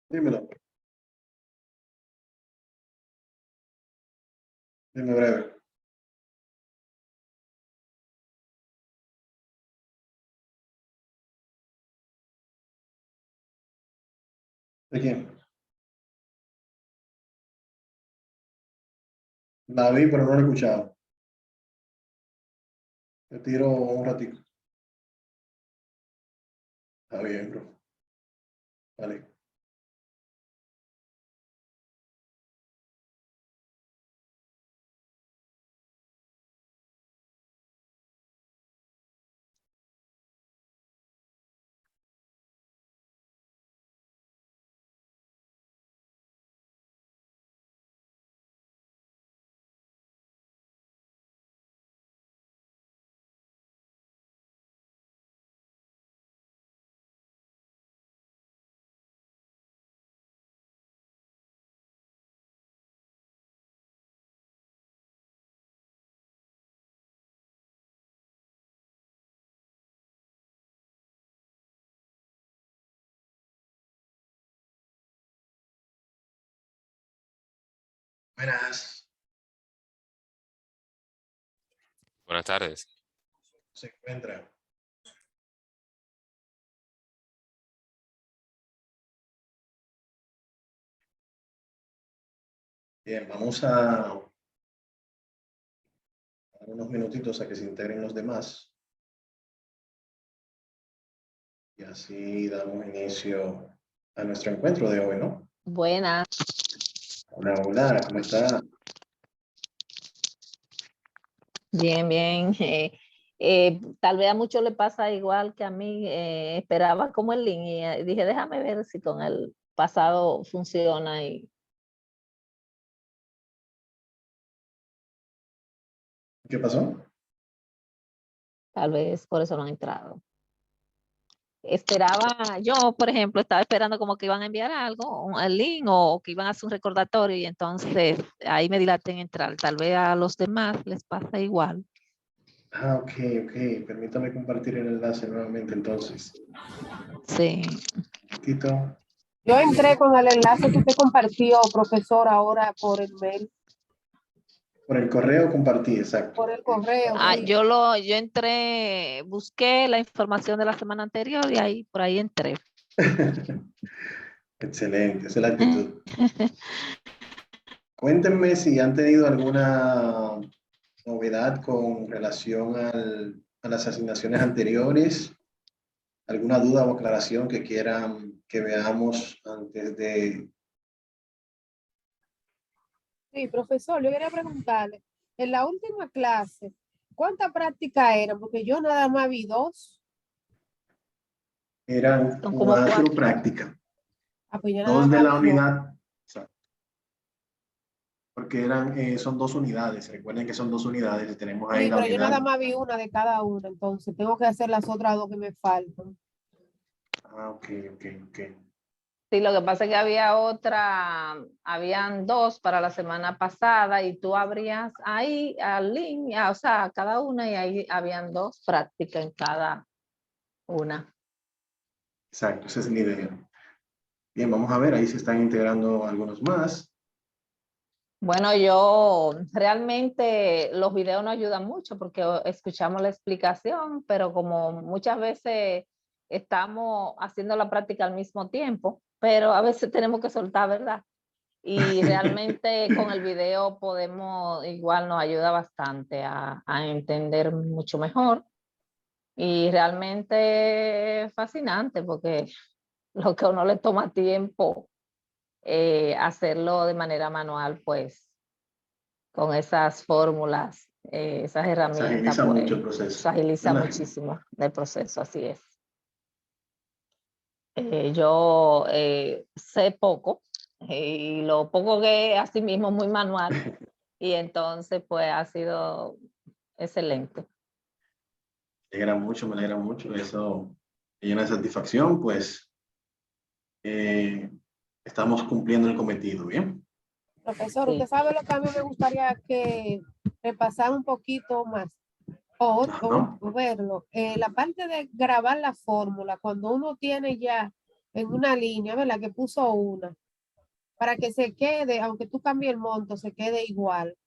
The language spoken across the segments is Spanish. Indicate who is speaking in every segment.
Speaker 1: Dímelo. Dime breve. ¿De quién? La vi, pero no la he escuchado. Te tiro un ratito. Está bien, bro. Vale. Buenas.
Speaker 2: Buenas tardes.
Speaker 1: Se encuentra. Bien, vamos a dar unos minutitos a que se integren los demás. Y así damos inicio a nuestro encuentro de hoy, ¿no?
Speaker 3: Buenas.
Speaker 1: Hola, hola, ¿cómo está?
Speaker 3: Bien, bien. Tal vez a muchos le pasa igual que a mí. Esperaba como el link y dije, déjame ver si con el pasado funciona y
Speaker 1: ¿Qué pasó?
Speaker 3: tal vez por eso no han entrado. Esperaba, yo por ejemplo, estaba esperando como que iban a enviar algo, el link o que iban a hacer un recordatorio y entonces ahí me dilaté en entrar. Tal vez a los demás les pasa igual.
Speaker 1: Ah, ok, ok. Permítame compartir el enlace nuevamente entonces.
Speaker 3: Sí.
Speaker 1: Un momentito.
Speaker 4: Yo entré con el enlace que usted compartió, profesor, ahora por el mail,
Speaker 1: Por el correo compartí, exacto.
Speaker 4: por el correo. Sí.
Speaker 3: Yo entré, busqué la información de la semana anterior y ahí por ahí entré.
Speaker 1: Excelente, esa es la actitud. Cuéntenme si han tenido alguna novedad con relación a las asignaciones anteriores, alguna duda o aclaración que quieran que veamos antes de...
Speaker 4: Sí, profesor, yo quería preguntarle, en la última clase, ¿cuánta práctica era? Porque yo nada más vi 2.
Speaker 1: Eran
Speaker 3: Son como
Speaker 1: 4
Speaker 3: 4.
Speaker 1: prácticas,
Speaker 4: Ah, pues yo nada
Speaker 1: 2 de
Speaker 4: más
Speaker 1: la
Speaker 4: vi 2.
Speaker 1: unidad, exacto, porque son 2 unidades, recuerden que son 2 unidades y tenemos ahí
Speaker 4: Sí,
Speaker 1: la
Speaker 4: pero yo nada
Speaker 1: unidad.
Speaker 4: más vi una de cada una, entonces tengo que hacer las otras 2 que me faltan.
Speaker 1: Ah, ok, ok, ok.
Speaker 3: Sí, lo que pasa es que habían 2 para la semana pasada y tú abrías ahí al link, o sea, cada una y ahí habían 2 prácticas en cada una.
Speaker 1: Exacto, esa es la idea. Bien, vamos a ver, ahí se están integrando algunos más.
Speaker 3: Bueno, yo realmente los videos no ayudan mucho porque escuchamos la explicación, pero como muchas veces estamos haciendo la práctica al mismo tiempo, pero a veces tenemos que soltar, ¿verdad? Y realmente con el video igual nos ayuda bastante a entender mucho mejor y realmente es fascinante porque lo que a uno le toma tiempo hacerlo de manera manual, pues con esas fórmulas, esas
Speaker 1: Se
Speaker 3: herramientas,
Speaker 1: agiliza mucho el
Speaker 3: pues
Speaker 1: proceso,
Speaker 3: se agiliza
Speaker 1: ¿verdad?
Speaker 3: muchísimo el proceso, así es. Yo sé poco y lo poco que así mismo muy manual y entonces pues ha sido excelente.
Speaker 1: Me alegra mucho, eso me llena de satisfacción, pues estamos cumpliendo el cometido, ¿bien?
Speaker 4: Profesor,
Speaker 3: Sí.
Speaker 4: usted sabe lo que a mí me gustaría que repasar un poquito más o,
Speaker 1: Ajá.
Speaker 4: o verlo. La parte de grabar la fórmula, cuando uno tiene ya en una línea, ¿verdad? Que puso una, para que se quede, aunque tú cambies el monto, se quede igual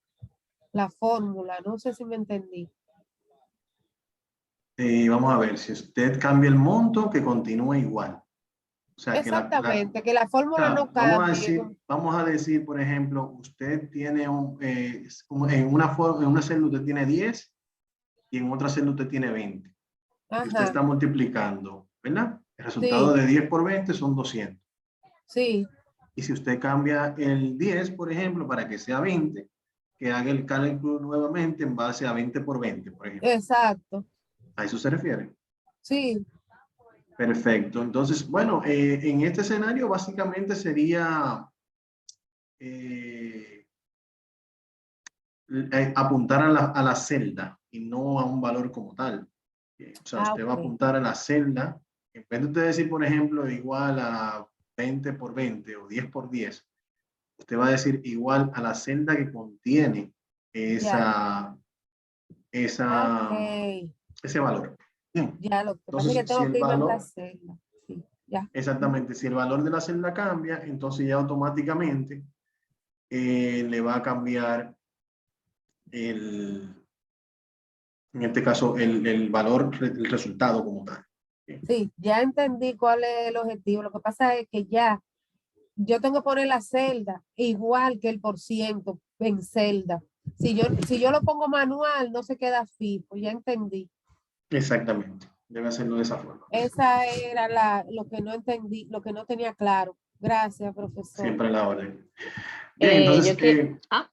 Speaker 4: la fórmula. No sé si me entendí.
Speaker 1: Vamos a ver, si usted cambia el monto, que continúe igual. O sea, que
Speaker 4: Exactamente, que la fórmula
Speaker 1: claro,
Speaker 4: no cambie.
Speaker 1: vamos a decir, por ejemplo, usted tiene en una celda usted tiene 10 y en otra celda usted tiene 20. Y usted
Speaker 4: Ajá,
Speaker 1: está multiplicando, ¿verdad? El resultado
Speaker 4: sí,
Speaker 1: de 10 por 20 son 200.
Speaker 4: sí,
Speaker 1: Y si usted cambia el 10, por ejemplo, para que sea 20, que haga el cálculo nuevamente en base a 20 por 20, por ejemplo.
Speaker 4: exacto,
Speaker 1: ¿A eso se refiere?
Speaker 4: sí,
Speaker 1: Perfecto. Entonces, bueno, en este escenario básicamente sería eh, apuntar a la celda y no a un valor como tal. O sea, usted va a
Speaker 4: ok,
Speaker 1: apuntar a la celda. En vez de usted decir, por ejemplo, igual a 20 por 20 o 10 por 10, usted va a decir igual a la celda que contiene
Speaker 4: ya,
Speaker 1: esa,
Speaker 4: ok,
Speaker 1: esa, ese valor. Bien.
Speaker 4: ya, lo que pasa es que
Speaker 1: Entonces, si
Speaker 4: tengo
Speaker 1: el
Speaker 4: que irme a otra
Speaker 1: valor,
Speaker 4: celda, sí, ya,
Speaker 1: exactamente, si el valor de la celda cambia, entonces ya automáticamente le va a cambiar en este caso, el valor, el resultado como tal. Bien.
Speaker 4: sí, ya entendí cuál es el objetivo. Lo que pasa es que ya yo tengo que poner la celda igual que el por ciento en celda. Si yo lo pongo manual, no se queda fijo, ya entendí.
Speaker 1: Exactamente. Debe hacerlo de esa forma.
Speaker 4: Esa era lo que no entendí, lo que no tenía claro. Gracias, profesor.
Speaker 1: Siempre a la orden. Bien, entonces,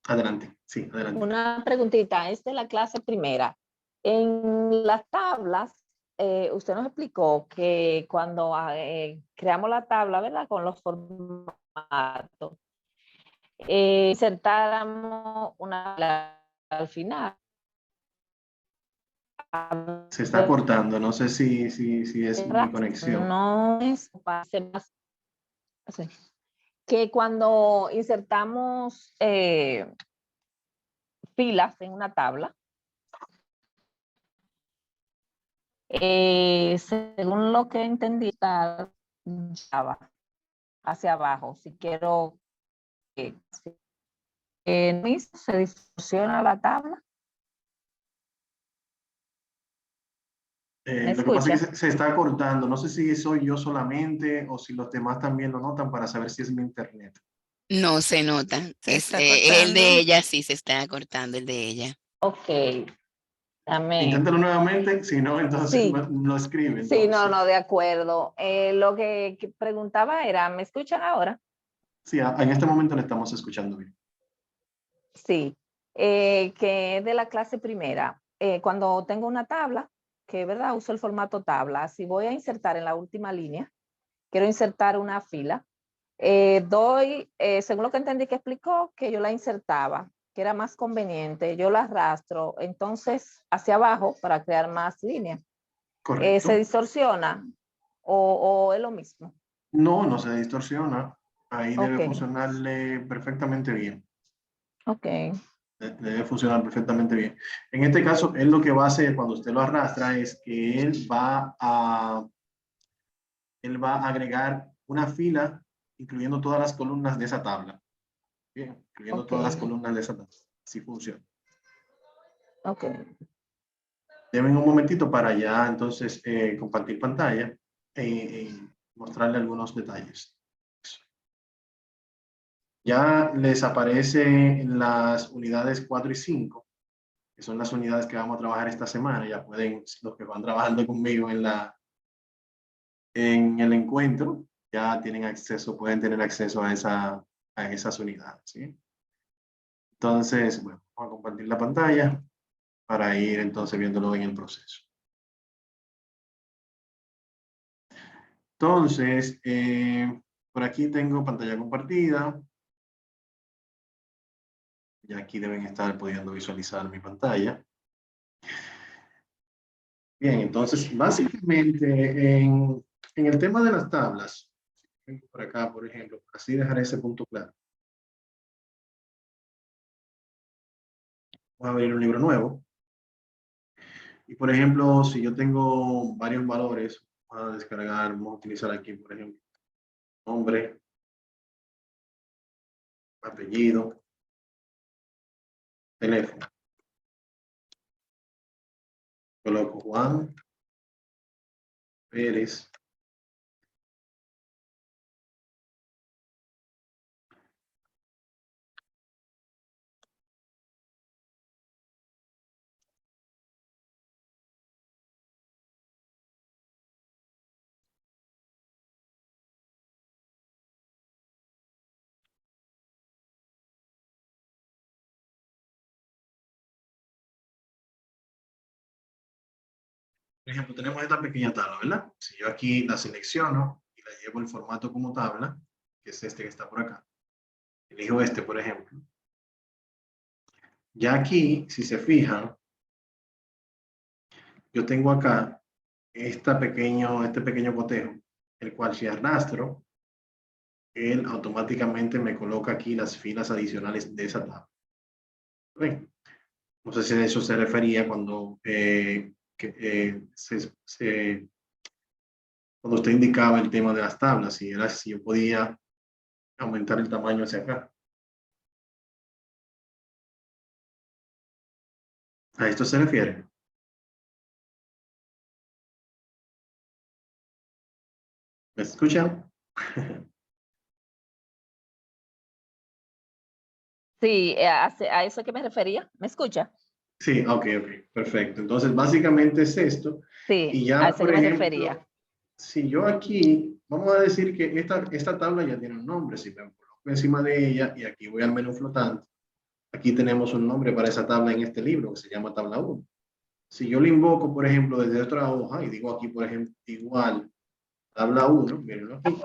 Speaker 1: adelante. Sí, adelante.
Speaker 3: Una preguntita, es de la clase primera. En las tablas, usted nos explicó que cuando creamos la tabla, ¿verdad? Con los formatos, insertáramos una al final.
Speaker 1: Se está cortando. No sé si es mi conexión.
Speaker 3: No es para hacer más. Que cuando insertamos filas en una tabla, según lo que entendí, está Java hacia abajo. Si quiero que se distorsiona la tabla. ¿Me
Speaker 1: Lo que pasa es
Speaker 3: escucha?
Speaker 1: que se está cortando. No sé si soy yo solamente o si los demás también lo notan para saber si es mi internet.
Speaker 5: No se nota.
Speaker 6: Se está
Speaker 5: El de
Speaker 6: cortando.
Speaker 5: ella sí se está cortando, el de ella.
Speaker 3: Ok, dame.
Speaker 1: Inténtalo nuevamente. Si no, entonces
Speaker 3: Sí,
Speaker 1: lo escribe.
Speaker 3: sí, no,
Speaker 1: Entonces.
Speaker 3: no, de acuerdo. Lo que preguntaba era, ¿me escuchan ahora?
Speaker 1: Sí, en este momento le estamos escuchando bien.
Speaker 3: Sí, que es de la clase primera. Cuando tengo una tabla, que verdad uso el formato tabla, si voy a insertar en la última línea, quiero insertar una fila, según lo que entendí que explicó, que yo la insertaba, que era más conveniente, yo la arrastro, entonces hacia abajo para crear más líneas. ¿Se
Speaker 1: Correcto.
Speaker 3: distorsiona o es lo mismo?
Speaker 1: No, no se distorsiona. Ahí debe
Speaker 3: Ok,
Speaker 1: funcionarle perfectamente bien.
Speaker 3: ok,
Speaker 1: Debe funcionar perfectamente bien. En este caso, él lo que va a hacer cuando usted lo arrastra es que él va a agregar una fila incluyendo todas las columnas de esa tabla. Bien, incluyendo
Speaker 3: ok,
Speaker 1: todas las columnas de esa tabla. Así funciona.
Speaker 3: ok.
Speaker 1: Deben un momentito para ya entonces compartir pantalla y mostrarle algunos detalles. Ya les aparecen las unidades 4 y 5, que son las unidades que vamos a trabajar esta semana. Ya pueden, los que van trabajando conmigo en el encuentro, ya tienen acceso, pueden tener acceso a esas unidades. ¿Sí? Entonces, bueno, vamos a compartir la pantalla para ir entonces viéndolo en el proceso. Entonces, por aquí tengo pantalla compartida. Ya aquí deben estar pudiendo visualizar mi pantalla. Bien, entonces, básicamente en el tema de las tablas, por acá, por ejemplo, así dejar ese punto claro. Voy a abrir un libro nuevo. Y, por ejemplo, si yo tengo varios valores, voy a descargar, vamos a utilizar aquí, por ejemplo, nombre, apellido, teléfono. Coloco Juan Pérez. Por ejemplo, tenemos esta pequeña tabla, ¿verdad? Si yo aquí la selecciono y la llevo el formato como tabla, que es este que está por acá. Elijo este, por ejemplo. Ya aquí, si se fijan, yo tengo acá este pequeño cotejo, el cual si arrastro, él automáticamente me coloca aquí las filas adicionales de esa tabla. ¿Ven? No sé si a eso se refería cuando, cuando usted indicaba el tema de las tablas, si era si yo podía aumentar el tamaño hacia acá. ¿A esto se refiere? ¿Me escuchan?
Speaker 3: Sí, a eso que me refería. ¿Me escucha?
Speaker 1: Sí, ok, perfecto. Entonces, básicamente es esto.
Speaker 3: Sí,
Speaker 1: Y
Speaker 3: a
Speaker 1: ya,
Speaker 3: eso
Speaker 1: por
Speaker 3: que me
Speaker 1: ejemplo,
Speaker 3: refería.
Speaker 1: si yo aquí, vamos a decir que esta tabla ya tiene un nombre. Si me coloco encima de ella y aquí voy al menú flotante, aquí tenemos un nombre para esa tabla en este libro que se llama tabla 1. Si yo lo invoco, por ejemplo, desde otra hoja y digo aquí, por ejemplo, igual, tabla 1, mirenlo aquí,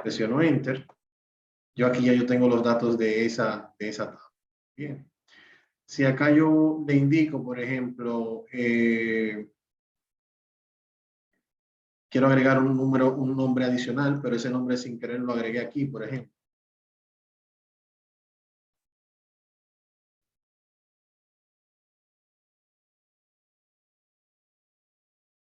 Speaker 1: presiono Enter, yo aquí ya yo tengo los datos de esa tabla. Bien. Si acá yo le indico, por ejemplo, quiero agregar un nombre adicional, pero ese nombre sin querer lo agregué aquí, por ejemplo.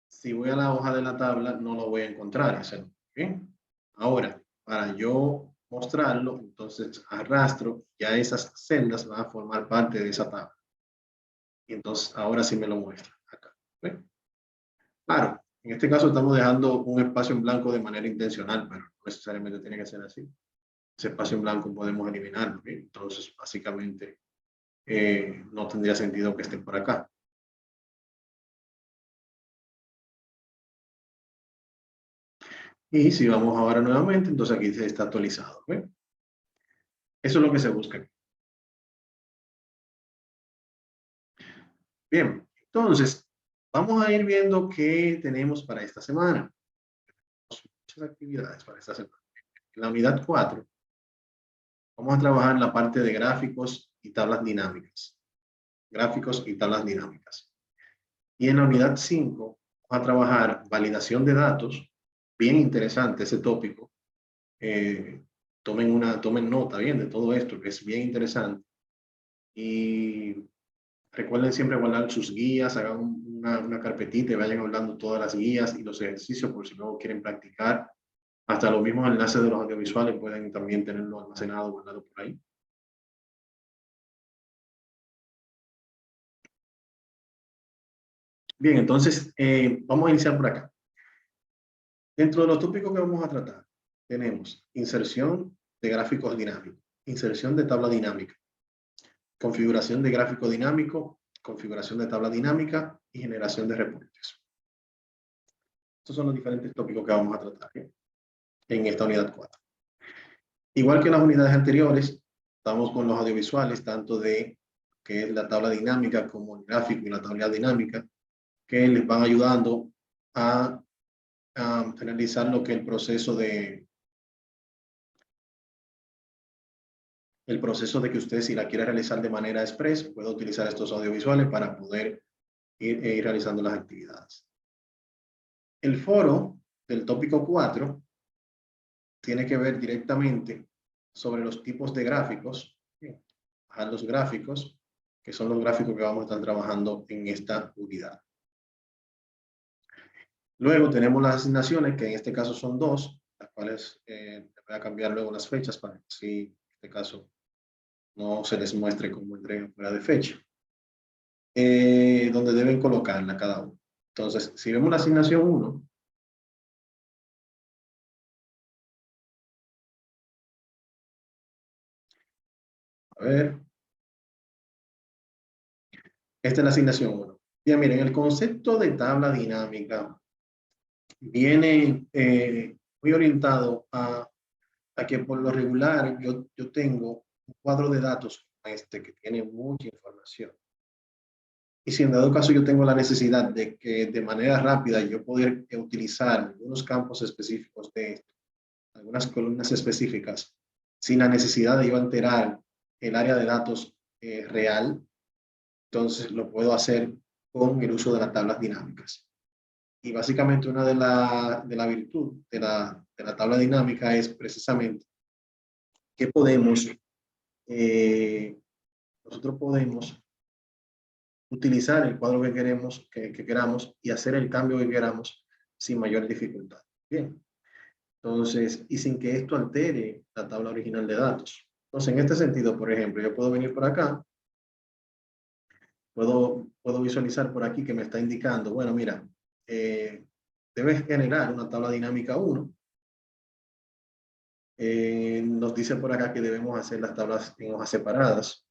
Speaker 1: Si voy a la hoja de la tabla, no lo voy a encontrar ese nombre. ¿Bien? Ahora, para yo mostrarlo, entonces arrastro, ya esas celdas van a formar parte de esa tabla. Y entonces ahora sí me lo muestra acá. ¿Ven? Claro, en este caso estamos dejando un espacio en blanco de manera intencional, pero no necesariamente tiene que ser así. Ese espacio en blanco podemos eliminarlo. ¿Bien? Entonces, básicamente, no tendría sentido que esté por acá. Y si vamos ahora nuevamente, entonces aquí se está actualizado. ¿Ven? Eso es lo que se busca. Bien, entonces, vamos a ir viendo qué tenemos para esta semana. Muchas actividades para esta semana. En la unidad 4, vamos a trabajar en la parte de gráficos y tablas dinámicas. Gráficos y tablas dinámicas. Y en la unidad 5, vamos a trabajar validación de datos. Bien interesante ese tópico. Tomen nota bien de todo esto, que es bien interesante. Y recuerden siempre guardar sus guías, hagan una carpetita y vayan hablando todas las guías y los ejercicios por si luego quieren practicar. Hasta los mismos enlaces de los audiovisuales pueden también tenerlo almacenado, guardado por ahí. Bien, entonces vamos a iniciar por acá. Dentro de los tópicos que vamos a tratar, tenemos inserción de gráficos dinámicos, inserción de tabla dinámica, configuración de gráfico dinámico, configuración de tabla dinámica y generación de reportes. Estos son los diferentes tópicos que vamos a tratar en esta unidad 4. Igual que en las unidades anteriores, estamos con los audiovisuales, tanto de que es la tabla dinámica como el gráfico y la tabla dinámica, que les van ayudando a realizar lo que el proceso de que usted, si la quiere realizar de manera express, pueda utilizar estos audiovisuales para poder ir realizando las actividades. El foro del tópico 4 tiene que ver directamente sobre los tipos de gráficos, los gráficos, que son los gráficos que vamos a estar trabajando en esta unidad. Luego tenemos las asignaciones, que en este caso son 2, las cuales voy a cambiar luego las fechas para que si en este caso no se les muestre como entrega fuera de fecha. Donde deben colocarla cada uno. Entonces, si vemos la asignación 1, a ver, esta es la asignación 1. Bien, miren, el concepto de tabla dinámica viene muy orientado a que por lo regular yo tengo un cuadro de datos como este que tiene mucha información. Y si en dado caso yo tengo la necesidad de que de manera rápida yo poder utilizar algunos campos específicos de esto, algunas columnas específicas, sin la necesidad de yo alterar el área de datos real, entonces lo puedo hacer con el uso de las tablas dinámicas. Y básicamente una de la virtud de la tabla dinámica es precisamente que nosotros podemos utilizar el cuadro que queramos y hacer el cambio que queramos sin mayor dificultad. Bien. Entonces, y sin que esto altere la tabla original de datos. Entonces, en este sentido, por ejemplo, yo puedo venir por acá, puedo visualizar por aquí que me está indicando, bueno, mira, debes generar una tabla dinámica 1. Nos dice por acá que debemos hacer las tablas en hojas separadas.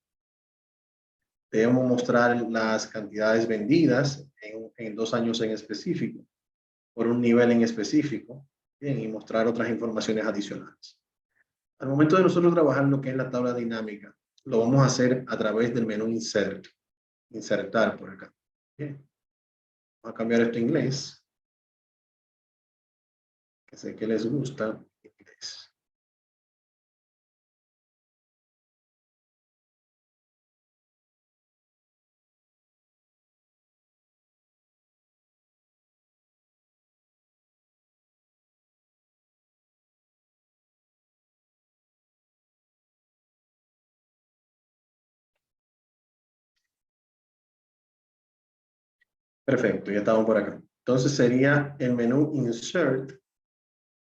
Speaker 1: Debemos mostrar las cantidades vendidas en 2 años en específico, por un nivel en específico, bien, y mostrar otras informaciones adicionales. Al momento de nosotros trabajar lo que es la tabla dinámica, lo vamos a hacer a través del menú Insert. Insertar por acá. Bien. Vamos a cambiar esto a inglés, que sé que les gusta inglés. Perfecto, ya estamos por acá. Entonces sería el menú Insert.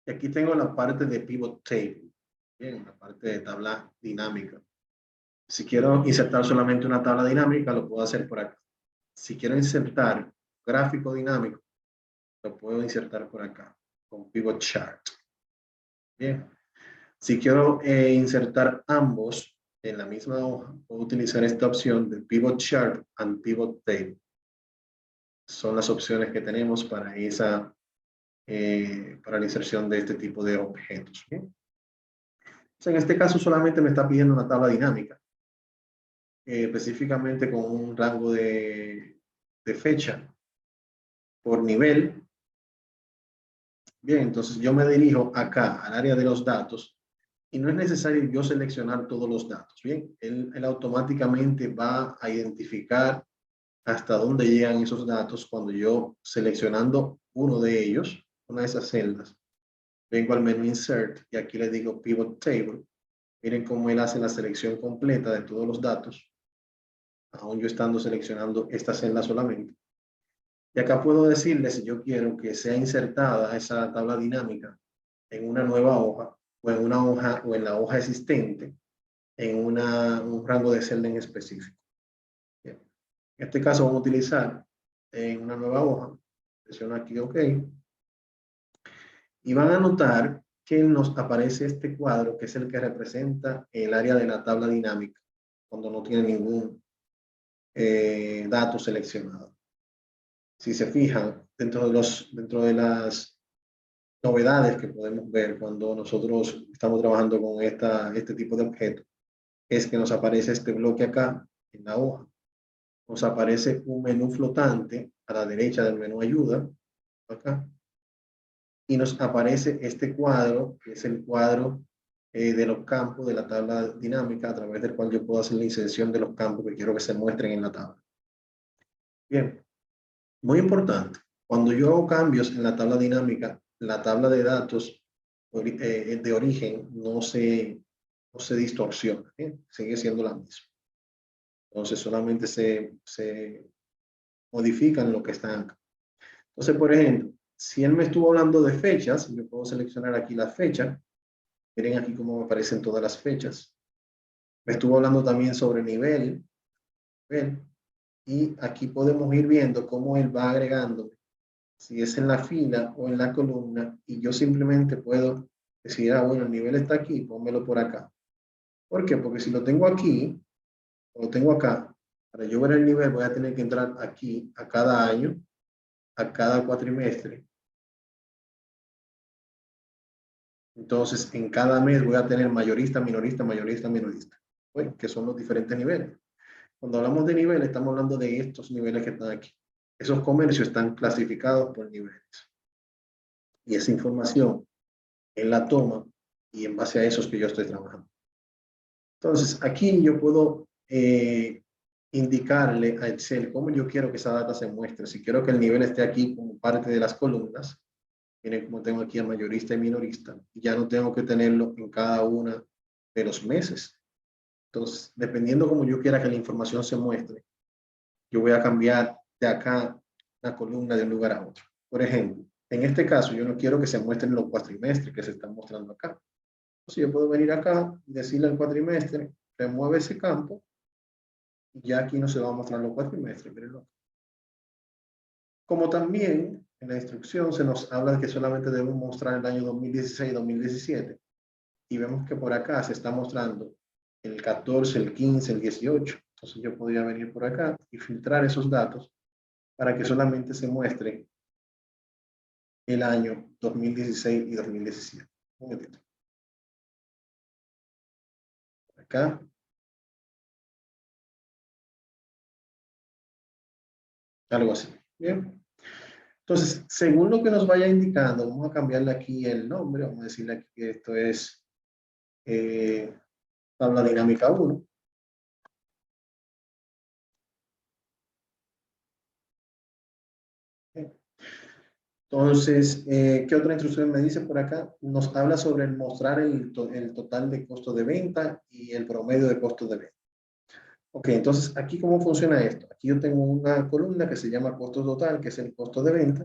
Speaker 1: Y aquí tengo la parte de Pivot Table. Bien, la parte de tabla dinámica. Si quiero insertar solamente una tabla dinámica, lo puedo hacer por acá. Si quiero insertar gráfico dinámico, lo puedo insertar por acá, con Pivot Chart. Bien. Si quiero insertar ambos en la misma hoja, puedo utilizar esta opción de Pivot Chart and Pivot Table. Son las opciones que tenemos para para la inserción de este tipo de objetos. ¿Bien? Entonces, en este caso solamente me está pidiendo una tabla dinámica, específicamente con un rango de fecha por nivel. Bien, entonces yo me dirijo acá al área de los datos y no es necesario yo seleccionar todos los datos. Bien, él automáticamente va a identificar hasta dónde llegan esos datos cuando yo seleccionando uno de ellos, una de esas celdas, vengo al menú Insert y aquí le digo Pivot Table. Miren cómo él hace la selección completa de todos los datos, aún yo estando seleccionando esta celda solamente. Y acá puedo decirle si yo quiero que sea insertada esa tabla dinámica en una nueva hoja o en una hoja o en la hoja existente en un rango de celda en específico. Bien. En este caso vamos a utilizar en una nueva hoja. Presiono aquí OK. Y van a notar que nos aparece este cuadro que es el que representa el área de la tabla dinámica cuando no tiene ningún dato seleccionado. Si se fijan, dentro de las novedades que podemos ver cuando nosotros estamos trabajando con este tipo de objeto, es que nos aparece este bloque acá en la hoja. Nos aparece un menú flotante a la derecha del menú ayuda, acá. Y nos aparece este cuadro, que es el cuadro de los campos de la tabla dinámica, a través del cual yo puedo hacer la inserción de los campos que quiero que se muestren en la tabla. Bien, muy importante. Cuando yo hago cambios en la tabla dinámica, la tabla de datos de origen no se distorsiona, ¿bien? Sigue siendo la misma. Entonces solamente se modifican lo que están acá. Entonces, por ejemplo, si él me estuvo hablando de fechas, yo puedo seleccionar aquí la fecha. Miren aquí cómo me aparecen todas las fechas. Me estuvo hablando también sobre nivel. ¿Ven? Y aquí podemos ir viendo cómo él va agregando, si es en la fila o en la columna, y yo simplemente puedo decir, ah, bueno, el nivel está aquí, pónmelo por acá. ¿Por qué? Porque si lo tengo aquí, o lo tengo acá, para yo ver el nivel voy a tener que entrar aquí a cada año, a cada cuatrimestre. Entonces, en cada mes voy a tener mayorista, minorista, mayorista, minorista, bueno, que son los diferentes niveles. Cuando hablamos de niveles, estamos hablando de estos niveles que están aquí. Esos comercios están clasificados por niveles. Y esa información él la toma y en base a eso es que yo estoy trabajando. Entonces, aquí yo puedo indicarle a Excel cómo yo quiero que esa data se muestre. Si quiero que el nivel esté aquí como parte de las columnas, miren cómo tengo aquí a mayorista y minorista, y ya no tengo que tenerlo en cada una de los meses. Entonces, dependiendo como yo quiera que la información se muestre, yo voy a cambiar de acá la columna de un lugar a otro. Por ejemplo, en este caso, yo no quiero que se muestren los cuatrimestres que se están mostrando acá. Entonces, yo puedo venir acá y decirle al cuatrimestre, remueve ese campo, y ya aquí no se va a mostrar los cuatrimestres. Mírenlo. Como también en la instrucción se nos habla de que solamente debemos mostrar el año 2016 y 2017. Y vemos que por acá se está mostrando el 14, el 15, el 18. Entonces yo podría venir por acá y filtrar esos datos para que solamente se muestre el año 2016 y 2017. Un momentito. Acá. Algo así. Bien. Entonces, según lo que nos vaya indicando, vamos a cambiarle aquí el nombre. Vamos a decirle aquí que esto es tabla dinámica 1. Entonces, ¿qué otra instrucción me dice por acá? Nos habla sobre mostrar el total de costo de venta y el promedio de costo de venta. Ok, entonces aquí ¿cómo funciona esto? Aquí yo tengo una columna que se llama costo total, que es el costo de venta.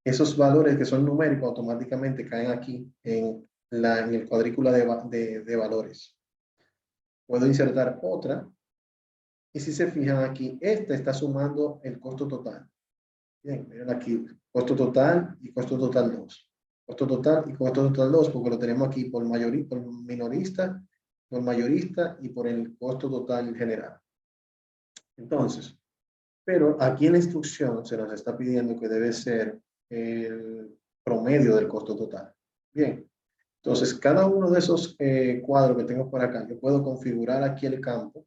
Speaker 1: Esos valores que son numéricos automáticamente caen aquí en el cuadrícula de valores. Puedo insertar otra. Y si se fijan aquí, esta está sumando el costo total. Bien, miren aquí, costo total y costo total 2. Costo total y costo total 2, porque lo tenemos aquí por minorista, por mayorista y por el costo total general. Entonces, pero aquí en la instrucción se nos está pidiendo que debe ser el promedio del costo total. Bien, entonces cada uno de esos cuadros que tengo por acá, yo puedo configurar aquí el campo,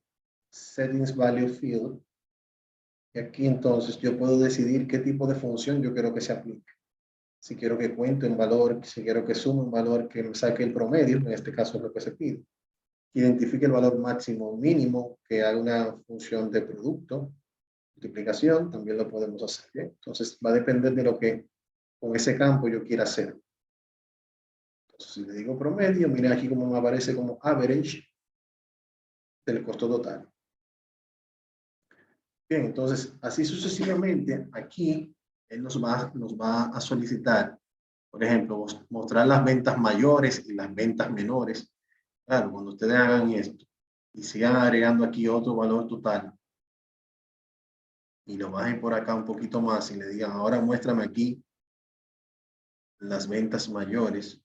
Speaker 1: Settings Value Field, y aquí entonces yo puedo decidir qué tipo de función yo quiero que se aplique. Si quiero que cuente un valor, si quiero que sume un valor, que me saque el promedio, en este caso es lo que se pide. Identifique el valor máximo o mínimo, que haga una función de producto, multiplicación, también lo podemos hacer. ¿Bien? Entonces va a depender de lo que con ese campo yo quiera hacer. Entonces si le digo promedio, miren aquí como me aparece como average del costo total. Bien, entonces así sucesivamente, aquí él nos va a solicitar, por ejemplo, mostrar las ventas mayores y las ventas menores. Claro, cuando ustedes hagan esto y sigan agregando aquí otro valor total y lo bajen por acá un poquito más y le digan, ahora muéstrame aquí las ventas mayores,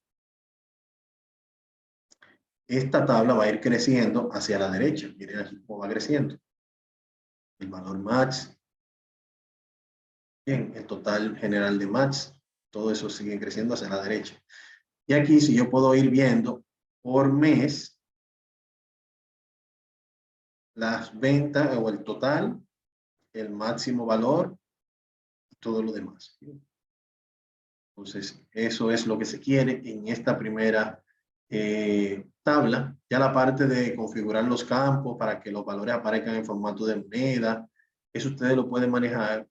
Speaker 1: esta tabla va a ir creciendo hacia la derecha. Miren aquí cómo va creciendo. El valor max, bien, el total general de max, todo eso sigue creciendo hacia la derecha. Y aquí si yo puedo ir viendo por mes las ventas o el total, el máximo valor y todo lo demás. Entonces, eso es lo que se quiere en esta primera tabla. Ya la parte de configurar los campos para que los valores aparezcan en formato de moneda, eso ustedes lo pueden manejar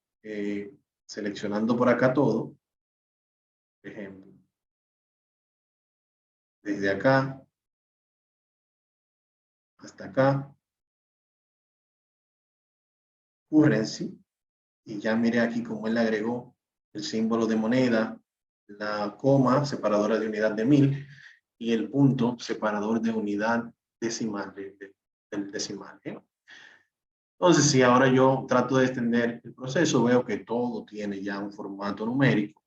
Speaker 1: seleccionando por acá todo. Por ejemplo, desde acá hasta acá, currency, y ya mire aquí cómo él le agregó el símbolo de moneda, la coma separadora de unidad de 1000 y el punto separador de unidad decimal, del decimal. Entonces, si ahora yo trato de extender el proceso, veo que todo tiene ya un formato numérico,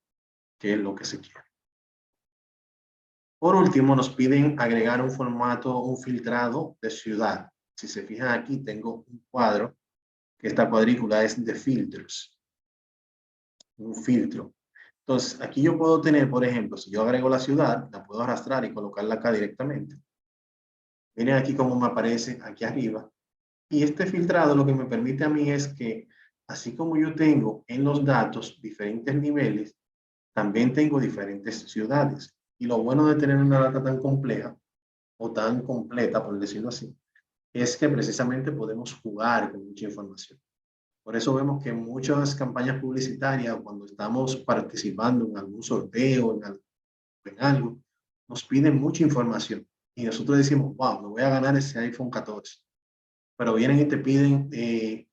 Speaker 1: que es lo que se quiere. Por último, nos piden agregar un formato, un filtrado de ciudad. Si se fijan aquí, tengo un cuadro, que esta cuadrícula es de filtros, un filtro. Entonces, aquí yo puedo tener, por ejemplo, si yo agrego la ciudad, la puedo arrastrar y colocarla acá directamente. Miren aquí cómo me aparece aquí arriba. Y este filtrado lo que me permite a mí es que, así como yo tengo en los datos diferentes niveles, también tengo diferentes ciudades. Y lo bueno de tener una data tan compleja o tan completa, por decirlo así, es que precisamente podemos jugar con mucha información. Por eso vemos que muchas campañas publicitarias, cuando estamos participando en algún sorteo, en algo, nos piden mucha información. Y nosotros decimos, wow, me voy a ganar ese iPhone 14. Pero vienen y te piden qué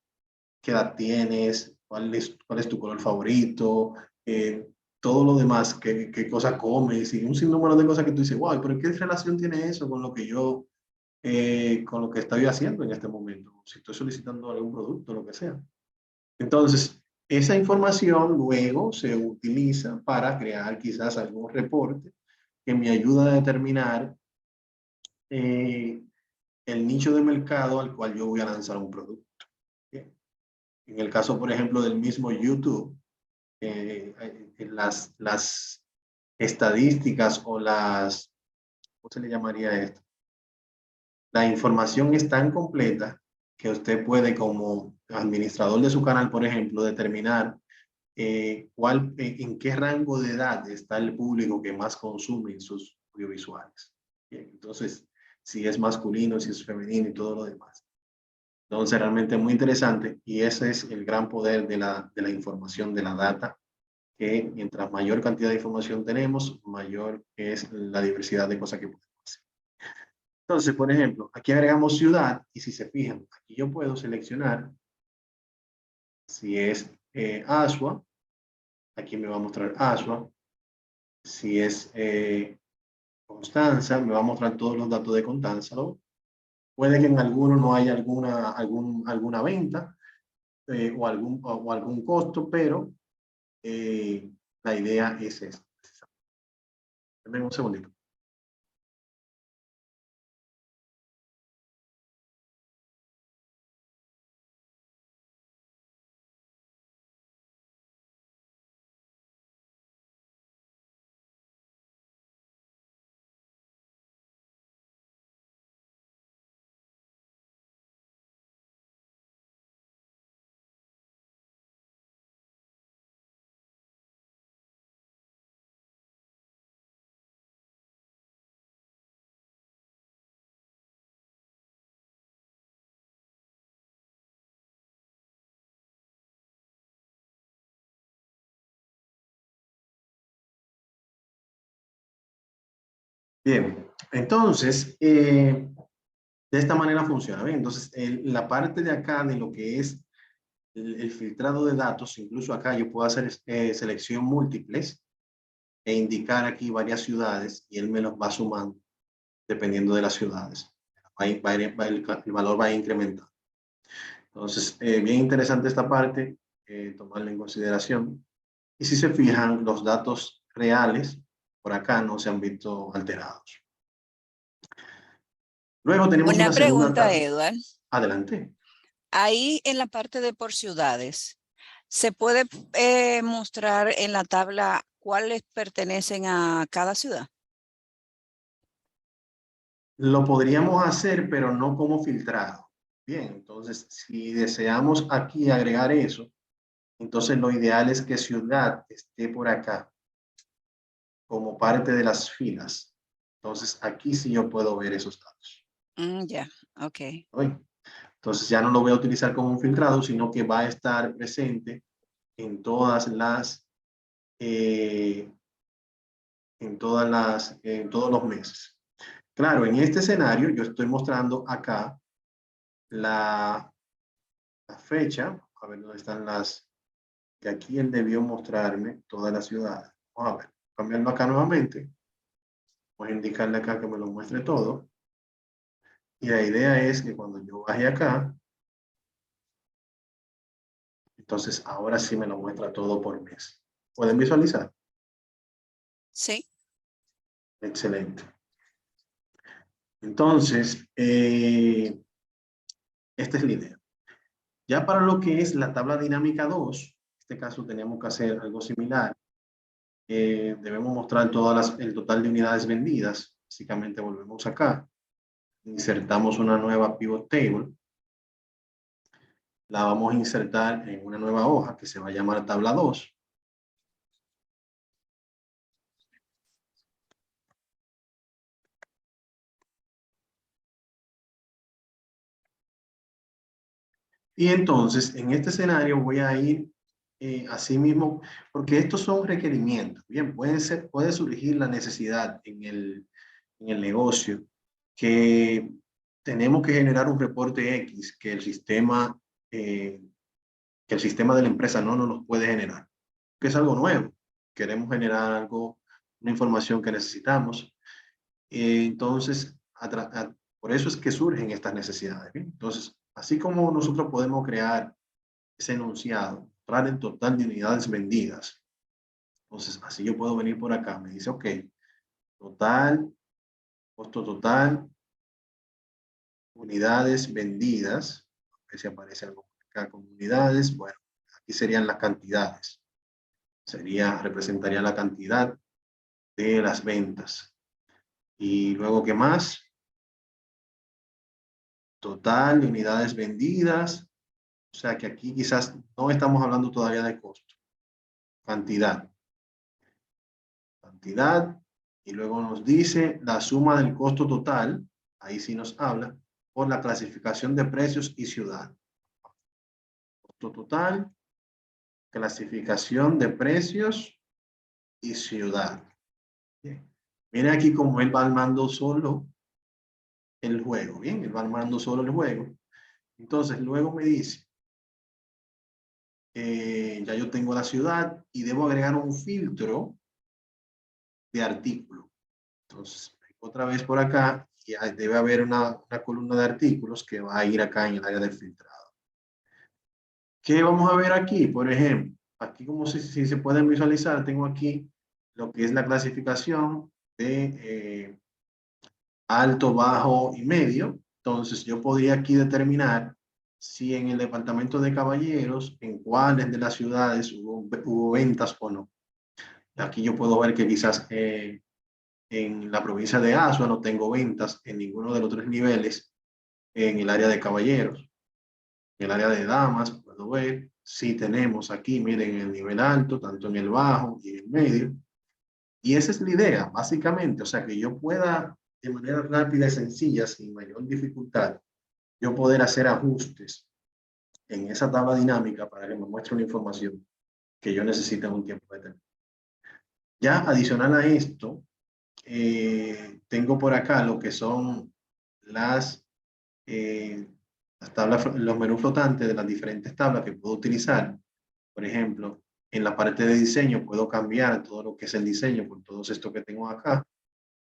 Speaker 1: edad tienes, cuál es tu color favorito, todo lo demás, qué cosa comes y un sinnúmero de cosas que tú dices, wow, pero ¿qué relación tiene eso con lo que yo, con lo que estoy haciendo en este momento? Si estoy solicitando algún producto, lo que sea. Entonces, esa información luego se utiliza para crear quizás algún reporte que me ayuda a determinar el nicho de mercado al cual yo voy a lanzar un producto. ¿Okay? En el caso, por ejemplo, del mismo YouTube, las estadísticas o las, ¿cómo se le llamaría esto? La información es tan completa que usted puede, como administrador de su canal, por ejemplo, determinar en qué rango de edad está el público que más consume sus audiovisuales. Bien, entonces, si es masculino, si es femenino y todo lo demás. Entonces, realmente es muy interesante y ese es el gran poder de la información, de la data, que mientras mayor cantidad de información tenemos, mayor es la diversidad de cosas que podemos hacer. Entonces, por ejemplo, aquí agregamos ciudad y si se fijan, aquí yo puedo seleccionar si es Asua, aquí me va a mostrar Asua, si es Constanza, me va a mostrar todos los datos de Constanza, ¿no? Puede que en alguno no haya alguna venta o algún costo, pero la idea es esa. Denme un segundito. Bien, entonces, de esta manera funciona. ¿Bien? Entonces, la parte de acá de lo que es el filtrado de datos, incluso acá yo puedo hacer selección múltiples e indicar aquí varias ciudades y él me los va sumando dependiendo de las ciudades. El valor va a incrementar. Entonces, bien interesante esta parte, tomarla en consideración. Y si se fijan, los datos reales por acá no se han visto alterados. Luego tenemos
Speaker 6: Una
Speaker 1: una segunda
Speaker 6: pregunta,
Speaker 1: tabla.
Speaker 6: Edward.
Speaker 1: Adelante.
Speaker 6: Ahí en la parte de por ciudades, ¿se puede mostrar en la tabla cuáles pertenecen a cada ciudad?
Speaker 1: Lo podríamos hacer, pero no como filtrado. Bien, entonces, si deseamos aquí agregar eso, entonces lo ideal es que ciudad esté por acá, como parte de las filas. Entonces, aquí sí yo puedo ver esos datos.
Speaker 6: Ya, ok.
Speaker 1: ¿Oye? Entonces, ya no lo voy a utilizar como un filtrado, sino que va a estar presente en todas las, en todos los meses. Claro, en este escenario yo estoy mostrando acá la fecha, a ver dónde están que aquí él debió mostrarme todas las ciudades. Vamos a ver, cambiando acá nuevamente. Voy a indicarle acá que me lo muestre todo. Y la idea es que cuando yo baje acá, entonces ahora sí me lo muestra todo por mes. ¿Pueden visualizar?
Speaker 6: Sí.
Speaker 1: Excelente. Entonces, esta es la idea. Ya para lo que es la tabla dinámica 2, en este caso tenemos que hacer algo similar. Debemos mostrar el total de unidades vendidas. Básicamente volvemos acá. Insertamos una nueva pivot table. La vamos a insertar en una nueva hoja que se va a llamar tabla 2. Y entonces, en este escenario voy a ir así mismo, porque estos son requerimientos. Bien, puede surgir la necesidad en el negocio que tenemos que generar un reporte X que el sistema de la empresa no nos los puede generar, que es algo nuevo. Queremos generar algo, una información que necesitamos. Entonces, por eso es que surgen estas necesidades. ¿Bien? Entonces, así como nosotros podemos crear ese enunciado, mostrar el total de unidades vendidas. Entonces, así yo puedo venir por acá. Me dice, ok, total, costo total, unidades vendidas. A ver si aparece algo acá con unidades. Bueno, aquí serían las cantidades. Representaría la cantidad de las ventas. Y luego, ¿qué más? Total de unidades vendidas. O sea que aquí quizás no estamos hablando todavía de costo. Cantidad. Cantidad. Y luego nos dice la suma del costo total. Ahí sí nos habla. Por la clasificación de precios y ciudad. Costo total. Clasificación de precios y ciudad. Bien. Miren aquí como él va armando solo el juego. Bien, él va armando solo el juego. Entonces luego me dice, ya yo tengo la ciudad y debo agregar un filtro de artículo. Entonces, otra vez por acá, y debe haber una columna de artículos que va a ir acá en el área de filtrado. ¿Qué vamos a ver aquí? Por ejemplo, aquí como si se pueden visualizar, tengo aquí lo que es la clasificación de alto, bajo y medio. Entonces, yo podría aquí determinar si en el departamento de caballeros, en cuáles de las ciudades hubo ventas o no. Aquí yo puedo ver que quizás en la provincia de Azua no tengo ventas en ninguno de los 3 niveles en el área de caballeros. En el área de damas, puedo ver si tenemos aquí, miren, el nivel alto, tanto en el bajo y en el medio. Y esa es la idea, básicamente. O sea, que yo pueda, de manera rápida y sencilla, sin mayor dificultad, yo poder hacer ajustes en esa tabla dinámica para que me muestre una información que yo necesito en un tiempo determinado. Ya adicional a esto, tengo por acá lo que son las tablas, los menús flotantes de las diferentes tablas que puedo utilizar. Por ejemplo, en la parte de diseño puedo cambiar todo lo que es el diseño por todos estos que tengo acá.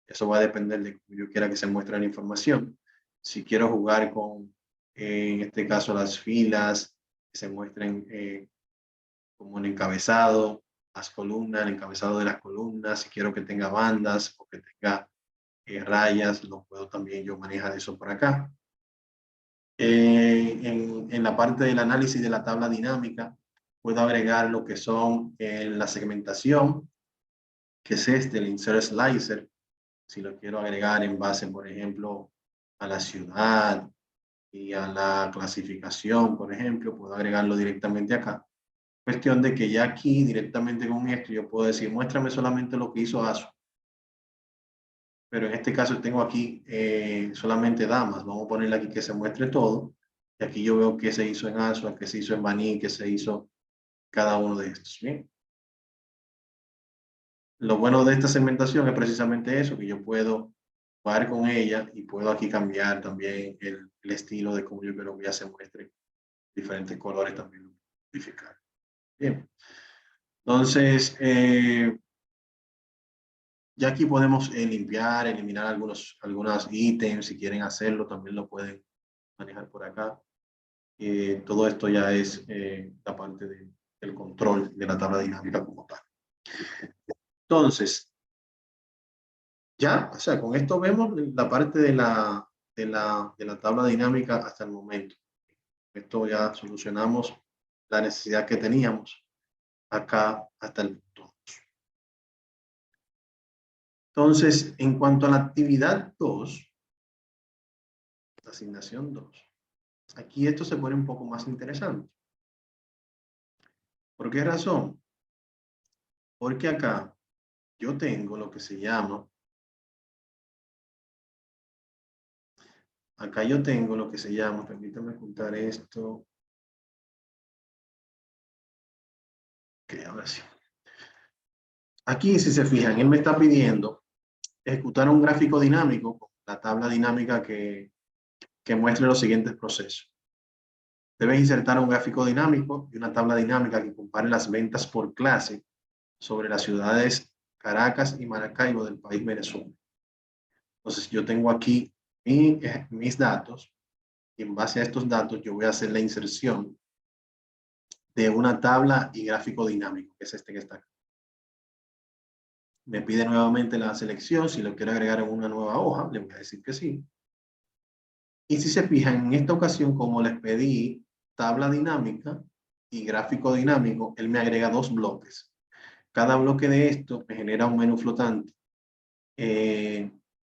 Speaker 1: Eso va a depender de cómo yo quiera que se muestre la información. Si quiero jugar con, en este caso, las filas, que se muestren como el encabezado, las columnas, el encabezado de las columnas. Si quiero que tenga bandas o que tenga rayas, lo puedo también yo manejar eso por acá. En la parte del análisis de la tabla dinámica, puedo agregar lo que son la segmentación, que es el insert slicer. Si lo quiero agregar en base, por ejemplo, a la ciudad y a la clasificación, por ejemplo, puedo agregarlo directamente acá. Cuestión de que ya aquí, directamente con esto, yo puedo decir, muéstrame solamente lo que hizo ASO. Pero en este caso tengo aquí solamente damas. Vamos a ponerle aquí que se muestre todo. Y aquí yo veo qué se hizo en ASO, qué se hizo en Baní, qué se hizo cada uno de estos. ¿Bien? Lo bueno de esta segmentación es precisamente eso, que yo puedo jugar con ella y puedo aquí cambiar también el estilo de cómo yo quiero que ya se muestre. Diferentes colores también modificar. Bien. Entonces, ya aquí podemos limpiar, eliminar algunos ítems. Si quieren hacerlo, también lo pueden manejar por acá. Todo esto ya es la parte del control de la tabla dinámica como tal. Entonces, ya, o sea, con esto vemos la parte de la tabla dinámica hasta el momento. Esto ya solucionamos la necesidad que teníamos acá hasta el punto. Entonces, en cuanto a la actividad 2, la asignación 2, aquí esto se pone un poco más interesante. ¿Por qué razón? Porque acá yo tengo lo que se llama, permítame ocultar esto. Ok, ahora sí. Aquí, si se fijan, él me está pidiendo ejecutar un gráfico dinámico con la tabla dinámica que muestre los siguientes procesos. Debes insertar un gráfico dinámico y una tabla dinámica que compare las ventas por clase sobre las ciudades Caracas y Maracaibo del país Venezuela. Entonces, yo tengo aquí mis datos y en base a estos datos yo voy a hacer la inserción de una tabla y gráfico dinámico, que es este que está acá. Me pide nuevamente la selección, si lo quiero agregar en una nueva hoja, le voy a decir que sí. Y si se fijan, en esta ocasión, como les pedí tabla dinámica y gráfico dinámico, él me agrega 2 bloques. Cada bloque de esto me genera un menú flotante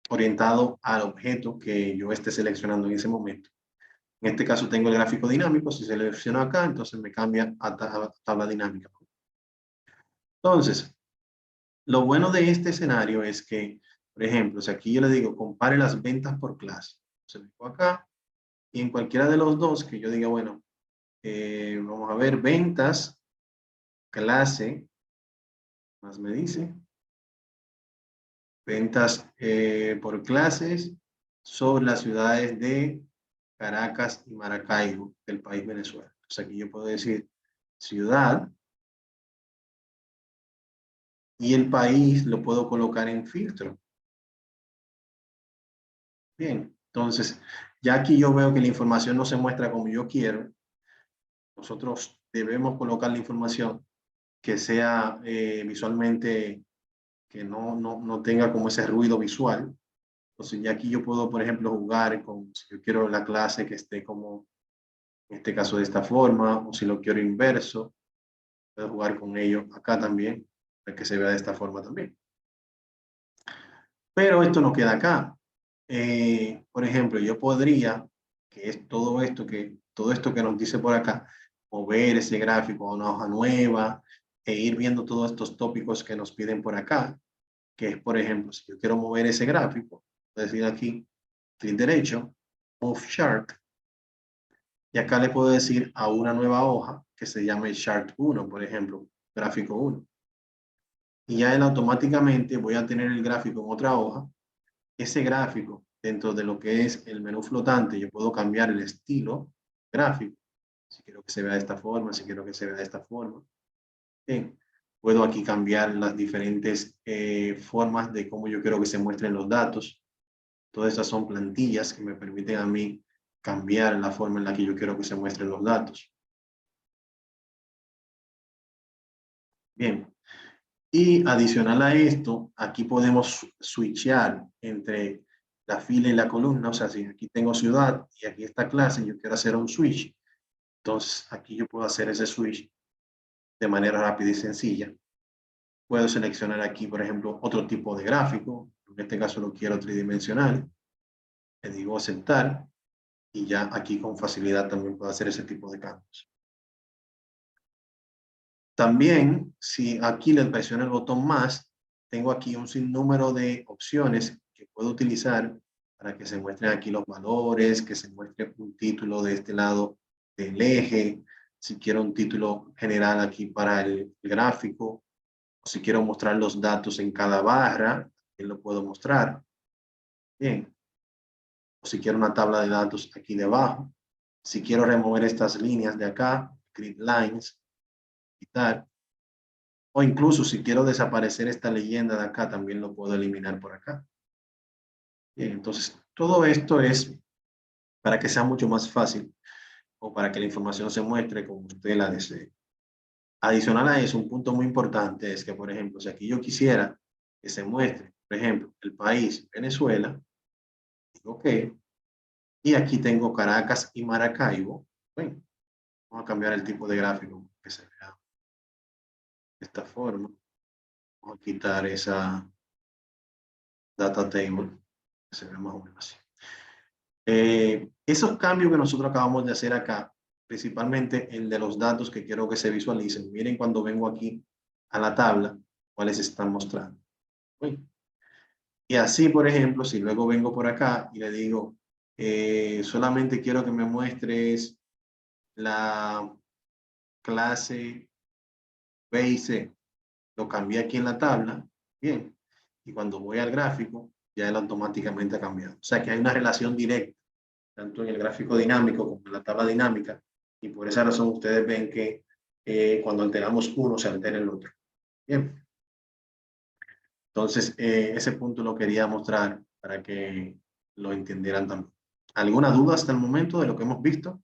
Speaker 1: orientado al objeto que yo esté seleccionando en ese momento. En este caso tengo el gráfico dinámico, si selecciono acá, entonces me cambia a tabla dinámica. Entonces, lo bueno de este escenario es que, por ejemplo, si aquí yo le digo compare las ventas por clase, se vengo acá y en cualquiera de los dos que yo diga, bueno, vamos a ver ventas, clase, más me dice, ventas por clases sobre las ciudades de Caracas y Maracaibo del país Venezuela. Entonces aquí yo puedo decir ciudad y el país lo puedo colocar en filtro. Bien, entonces ya aquí yo veo que la información no se muestra como yo quiero. Nosotros debemos colocar la información que sea visualmente, que no tenga como ese ruido visual. Entonces ya aquí yo puedo, por ejemplo, jugar con, si yo quiero la clase que esté como, en este caso de esta forma, o si lo quiero inverso, puedo jugar con ello acá también, para que se vea de esta forma también. Pero esto no queda acá. Por ejemplo, yo podría, que es todo esto que nos dice por acá, mover ese gráfico a una hoja nueva e ir viendo todos estos tópicos que nos piden por acá, que es, por ejemplo, si yo quiero mover ese gráfico, voy a decir aquí, clic derecho, Move Chart, y acá le puedo decir a una nueva hoja que se llame Chart 1, por ejemplo, gráfico 1. Y ya él automáticamente voy a tener el gráfico en otra hoja. Ese gráfico, dentro de lo que es el menú flotante, yo puedo cambiar el estilo gráfico. Si quiero que se vea de esta forma, si quiero que se vea de esta forma. Bien. Puedo aquí cambiar las diferentes formas de cómo yo quiero que se muestren los datos. Todas estas son plantillas que me permiten a mí cambiar la forma en la que yo quiero que se muestren los datos. Bien. Y adicional a esto, aquí podemos switchear entre la fila y la columna. O sea, si aquí tengo ciudad y aquí está clase, yo quiero hacer un switch. Entonces, aquí yo puedo hacer ese switch de manera rápida y sencilla. Puedo seleccionar aquí, por ejemplo, otro tipo de gráfico. En este caso lo quiero tridimensional. Le digo aceptar y ya aquí con facilidad también puedo hacer ese tipo de cambios. También, si aquí le presiono el botón más, tengo aquí un sinnúmero de opciones que puedo utilizar para que se muestren aquí los valores, que se muestre un título de este lado del eje, si quiero un título general aquí para el gráfico, o si quiero mostrar los datos en cada barra, también lo puedo mostrar. Bien. O si quiero una tabla de datos aquí debajo. Si quiero remover estas líneas de acá, grid lines, quitar. O incluso si quiero desaparecer esta leyenda de acá, también lo puedo eliminar por acá. Bien, entonces, todo esto es para que sea mucho más fácil o para que la información se muestre como usted la desee. Adicional a eso, un punto muy importante es que, por ejemplo, si aquí yo quisiera que se muestre, por ejemplo, el país Venezuela, digo OK, y aquí tengo Caracas y Maracaibo. Bueno, vamos a cambiar el tipo de gráfico que se vea de esta forma. Vamos a quitar esa data table, que se vea más o menos así. Esos cambios que nosotros acabamos de hacer acá, principalmente el de los datos que quiero que se visualicen. Miren cuando vengo aquí a la tabla, cuáles se están mostrando. Uy. Y así, por ejemplo, si luego vengo por acá y le digo, solamente quiero que me muestres la clase B y C, lo cambié aquí en la tabla, bien, y cuando voy al gráfico, ya él automáticamente ha cambiado. O sea que hay una relación directa, tanto en el gráfico dinámico como en la tabla dinámica, y por esa razón ustedes ven que cuando alteramos uno se altera el otro. Bien. Entonces, ese punto lo quería mostrar para que lo entendieran también. ¿Alguna duda hasta el momento de lo que hemos visto?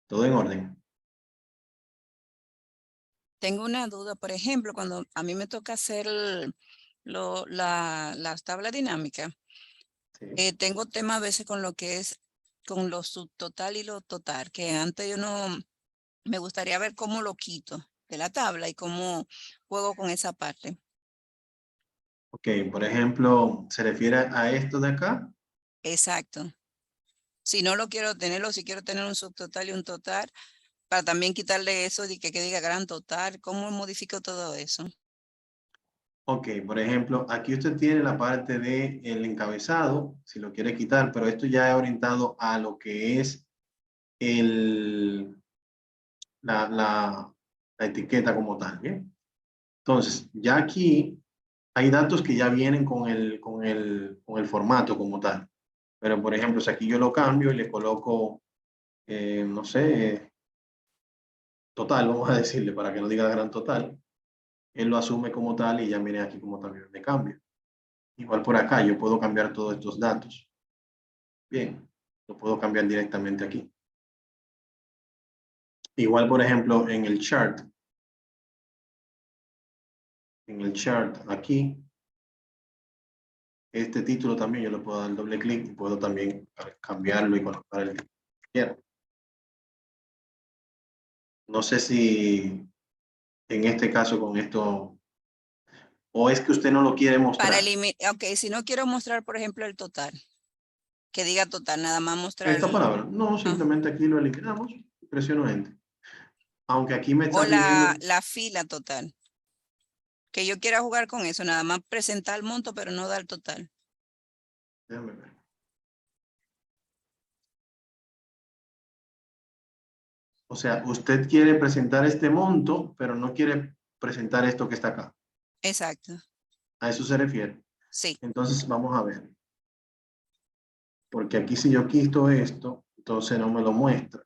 Speaker 1: Todo en orden.
Speaker 6: Tengo una duda, por ejemplo, cuando a mí me toca hacer las tablas dinámicas,
Speaker 1: Sí.
Speaker 6: tengo tema a veces con lo que es con lo subtotal y lo total, que antes yo no, me gustaría ver cómo lo quito de la tabla y cómo juego con esa parte.
Speaker 1: OK, por ejemplo, ¿se refiere a esto de acá?
Speaker 6: Exacto. Si no lo quiero tenerlo, si quiero tener un subtotal y un total, para también quitarle eso de que diga gran total, ¿cómo modifico todo eso?
Speaker 1: OK, por ejemplo, aquí usted tiene la parte del encabezado, si lo quiere quitar, pero esto ya es orientado a lo que es la etiqueta como tal, ¿bien? Entonces, ya aquí hay datos que ya vienen con el formato como tal. Pero, por ejemplo, si aquí yo lo cambio y le coloco, no sé, total, vamos a decirle, para que no diga gran total, él lo asume como tal y ya miren aquí como también me cambio. Igual por acá, yo puedo cambiar todos estos datos. Bien, lo puedo cambiar directamente aquí. Igual, por ejemplo, en el chart aquí, este título también yo le puedo dar doble clic y puedo también cambiarlo y colocar el título que quiera. No sé si en este caso con esto, o es que usted no lo quiere
Speaker 6: Para
Speaker 1: mostrar.
Speaker 6: eliminar, ok, si no quiero mostrar, por ejemplo, el total, que diga total, nada más mostrar
Speaker 1: Esta palabra, no, simplemente aquí lo eliminamos, presiono Enter. Aunque aquí me
Speaker 6: o
Speaker 1: está pidiendo,
Speaker 6: la fila total. Que yo quiera jugar con eso, nada más presentar el monto, pero no dar total.
Speaker 1: déjame ver. O sea, usted quiere presentar este monto, pero no quiere presentar esto que está acá.
Speaker 6: Exacto,
Speaker 1: ¿A eso se refiere?
Speaker 6: sí.
Speaker 1: Entonces vamos a ver. Porque aquí si yo quito esto, entonces no me lo muestra.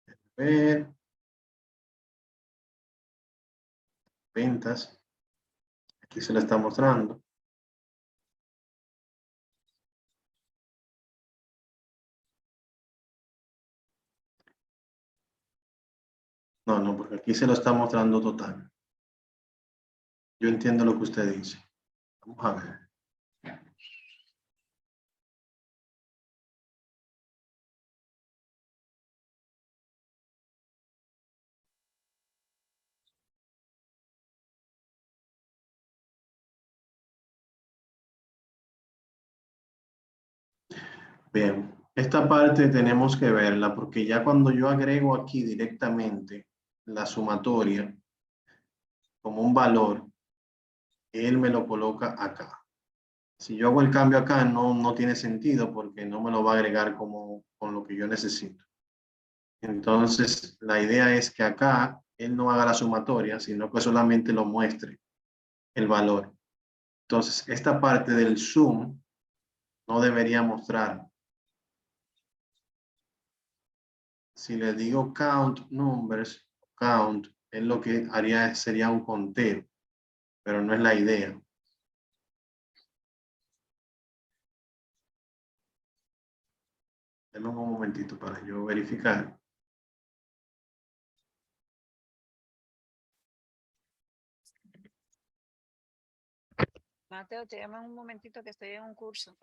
Speaker 1: A ver. Ventas. Aquí se lo está mostrando. No, no, porque aquí se lo está mostrando total. Yo entiendo lo que usted dice. Vamos a ver. Bien, esta parte tenemos que verla porque ya cuando yo agrego aquí directamente la sumatoria como un valor, él me lo coloca acá. Si yo hago el cambio acá, no tiene sentido porque no me lo va a agregar como con lo que yo necesito. Entonces, la idea es que acá él no haga la sumatoria, sino que solamente lo muestre el valor. Entonces, esta parte del sum no debería mostrar. si le digo count numbers, count, es lo que haría sería un conteo, pero no es la idea. Denme un momentito para yo verificar.
Speaker 6: Mateo, te llaman un momentito que estoy en un curso.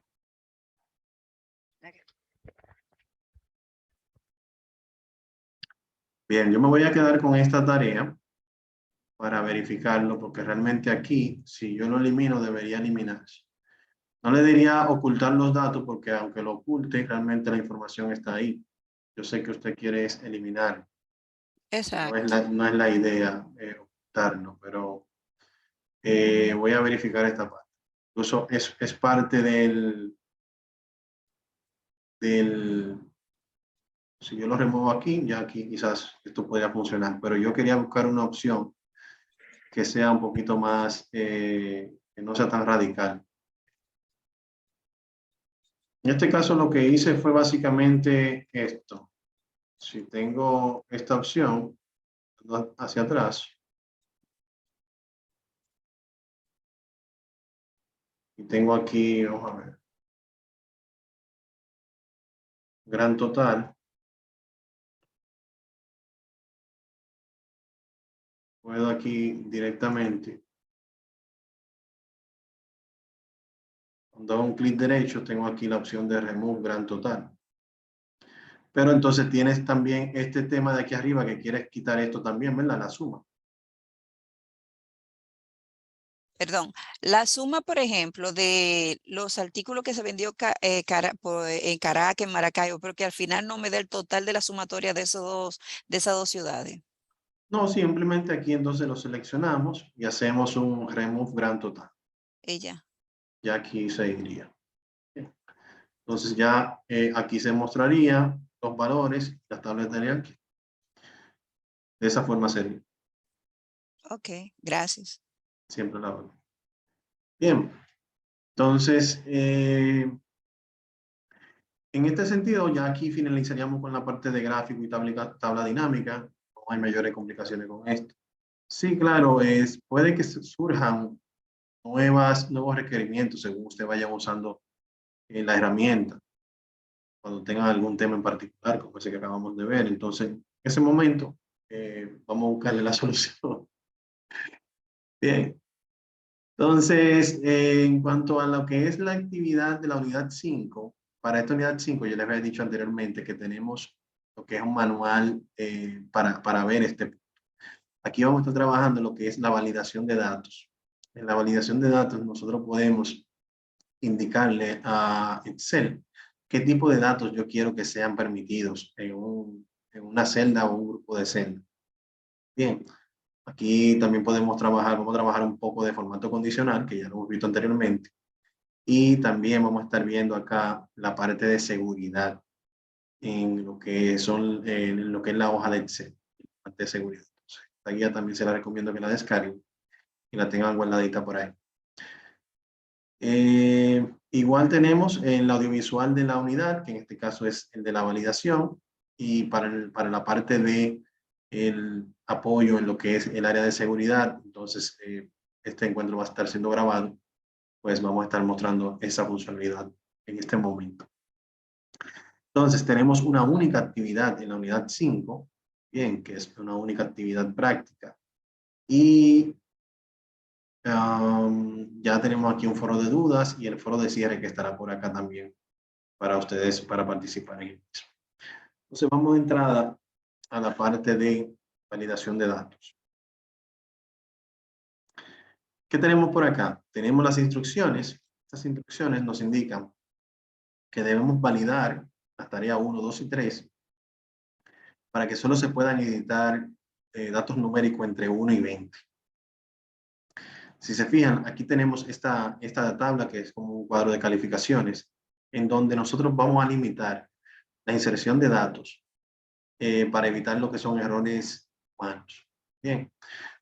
Speaker 1: Bien, yo me voy a quedar con esta tarea para verificarlo, porque realmente aquí, si yo lo elimino, debería eliminarse. No le diría ocultar los datos, porque aunque lo oculte, realmente la información está ahí. Yo sé que usted quiere es eliminar.
Speaker 6: Exacto.
Speaker 1: No es la idea ocultarlo, pero voy a verificar esta parte. Incluso es parte del... Si yo lo remuevo aquí, ya aquí quizás esto podría funcionar, pero yo quería buscar una opción que sea un poquito más, que no sea tan radical. En este caso lo que hice fue básicamente esto. Si tengo esta opción hacia atrás y tengo aquí, vamos a ver, gran total, puedo aquí directamente, cuando hago un clic derecho, tengo aquí la opción de remove gran total. Pero entonces tienes también este tema de aquí arriba que quieres quitar esto también, ¿verdad? La suma.
Speaker 6: Perdón, la suma, por ejemplo, de los artículos que se vendió en Caracas, en Maracaibo, pero que al final no me da el total de la sumatoria de de esas dos ciudades.
Speaker 1: No, simplemente aquí entonces lo seleccionamos y hacemos un remove gran total.
Speaker 6: Ella.
Speaker 1: Ya aquí se iría. Entonces ya aquí se mostraría los valores, las tablas estarían aquí. De esa forma sería.
Speaker 6: Ok, gracias.
Speaker 1: Siempre la verdad. Bien. Entonces, en este sentido, ya aquí finalizaríamos con la parte de gráfico y tabla dinámica. No hay mayores complicaciones con esto. Sí, claro, puede que surjan nuevos requerimientos según usted vaya usando la herramienta. Cuando tengan algún tema en particular, como ese que acabamos de ver. Entonces, en ese momento, vamos a buscarle la solución. Bien. Entonces, en cuanto a lo que es la actividad de la unidad 5, para esta unidad 5 yo les había dicho anteriormente que tenemos lo que es un manual para ver este punto. Aquí vamos a estar trabajando lo que es la validación de datos. En la validación de datos nosotros podemos indicarle a Excel qué tipo de datos yo quiero que sean permitidos en una celda o un grupo de celdas. Bien, aquí también vamos a trabajar un poco de formato condicional, que ya lo hemos visto anteriormente. Y también vamos a estar viendo acá la parte de seguridad en lo que en lo que es la hoja de Excel, la parte de seguridad. Entonces, esta guía también se la recomiendo que la descarguen y la tengan guardadita por ahí. Igual tenemos el audiovisual de la unidad, que en este caso es el de la validación, y para la parte de el apoyo en lo que es el área de seguridad. Entonces, este encuentro va a estar siendo grabado, pues vamos a estar mostrando esa funcionalidad en este momento. Entonces, tenemos una única actividad en la unidad 5, bien, que es una única actividad práctica. Y ya tenemos aquí un foro de dudas y el foro de cierre que estará por acá también para ustedes para participar en el mismo. Entonces vamos de entrada a la parte de validación de datos. ¿Qué tenemos por acá? Tenemos las instrucciones. Estas instrucciones nos indican que debemos validar la tarea 1, 2 y 3 para que solo se puedan editar datos numéricos entre 1 y 20. Si se fijan, aquí tenemos esta tabla que es como un cuadro de calificaciones en donde nosotros vamos a limitar la inserción de datos para evitar lo que son errores humanos. Bien,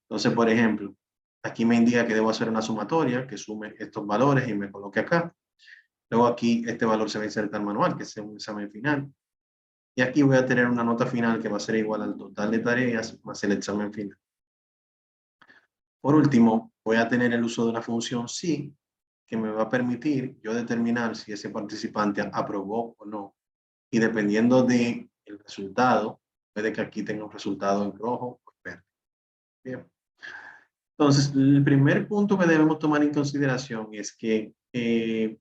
Speaker 1: entonces, por ejemplo, aquí me indica que debo hacer una sumatoria que sume estos valores y me coloque acá. Luego aquí este valor se va a insertar manual, que es un examen final. Y aquí voy a tener una nota final que va a ser igual al total de tareas más el examen final. Por último, voy a tener el uso de una función sí, que me va a permitir yo determinar si ese participante aprobó o no. Y dependiendo del resultado, puede que aquí tenga un resultado en rojo o en verde. Bien. Entonces, el primer punto que debemos tomar en consideración es que el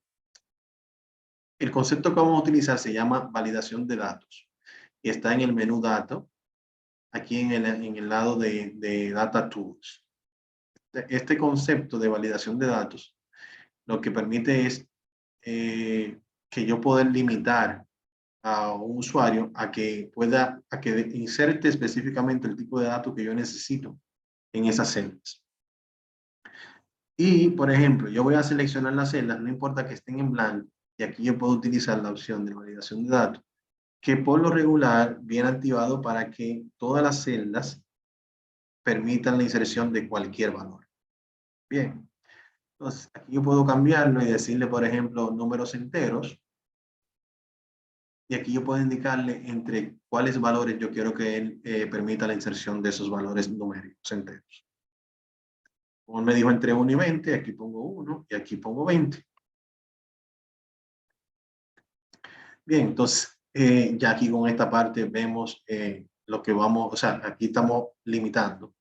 Speaker 1: concepto que vamos a utilizar se llama validación de datos y está en el menú Datos, aquí en el lado de Data Tools. Este concepto de validación de datos lo que permite es que yo poder limitar a un usuario a que inserte específicamente el tipo de datos que yo necesito en esas celdas. Y, por ejemplo, yo voy a seleccionar las celdas, no importa que estén en blanco, y aquí yo puedo utilizar la opción de validación de datos, que por lo regular viene activado para que todas las celdas permitan la inserción de cualquier valor. Bien, entonces aquí yo puedo cambiarlo y decirle, por ejemplo, números enteros, y aquí yo puedo indicarle entre cuáles valores yo quiero que él permita la inserción de esos valores numéricos enteros. Como me dijo entre 1 y 20, aquí pongo 1 y aquí pongo 20. Bien, entonces ya aquí con esta parte vemos lo que vamos, o sea, aquí estamos limitando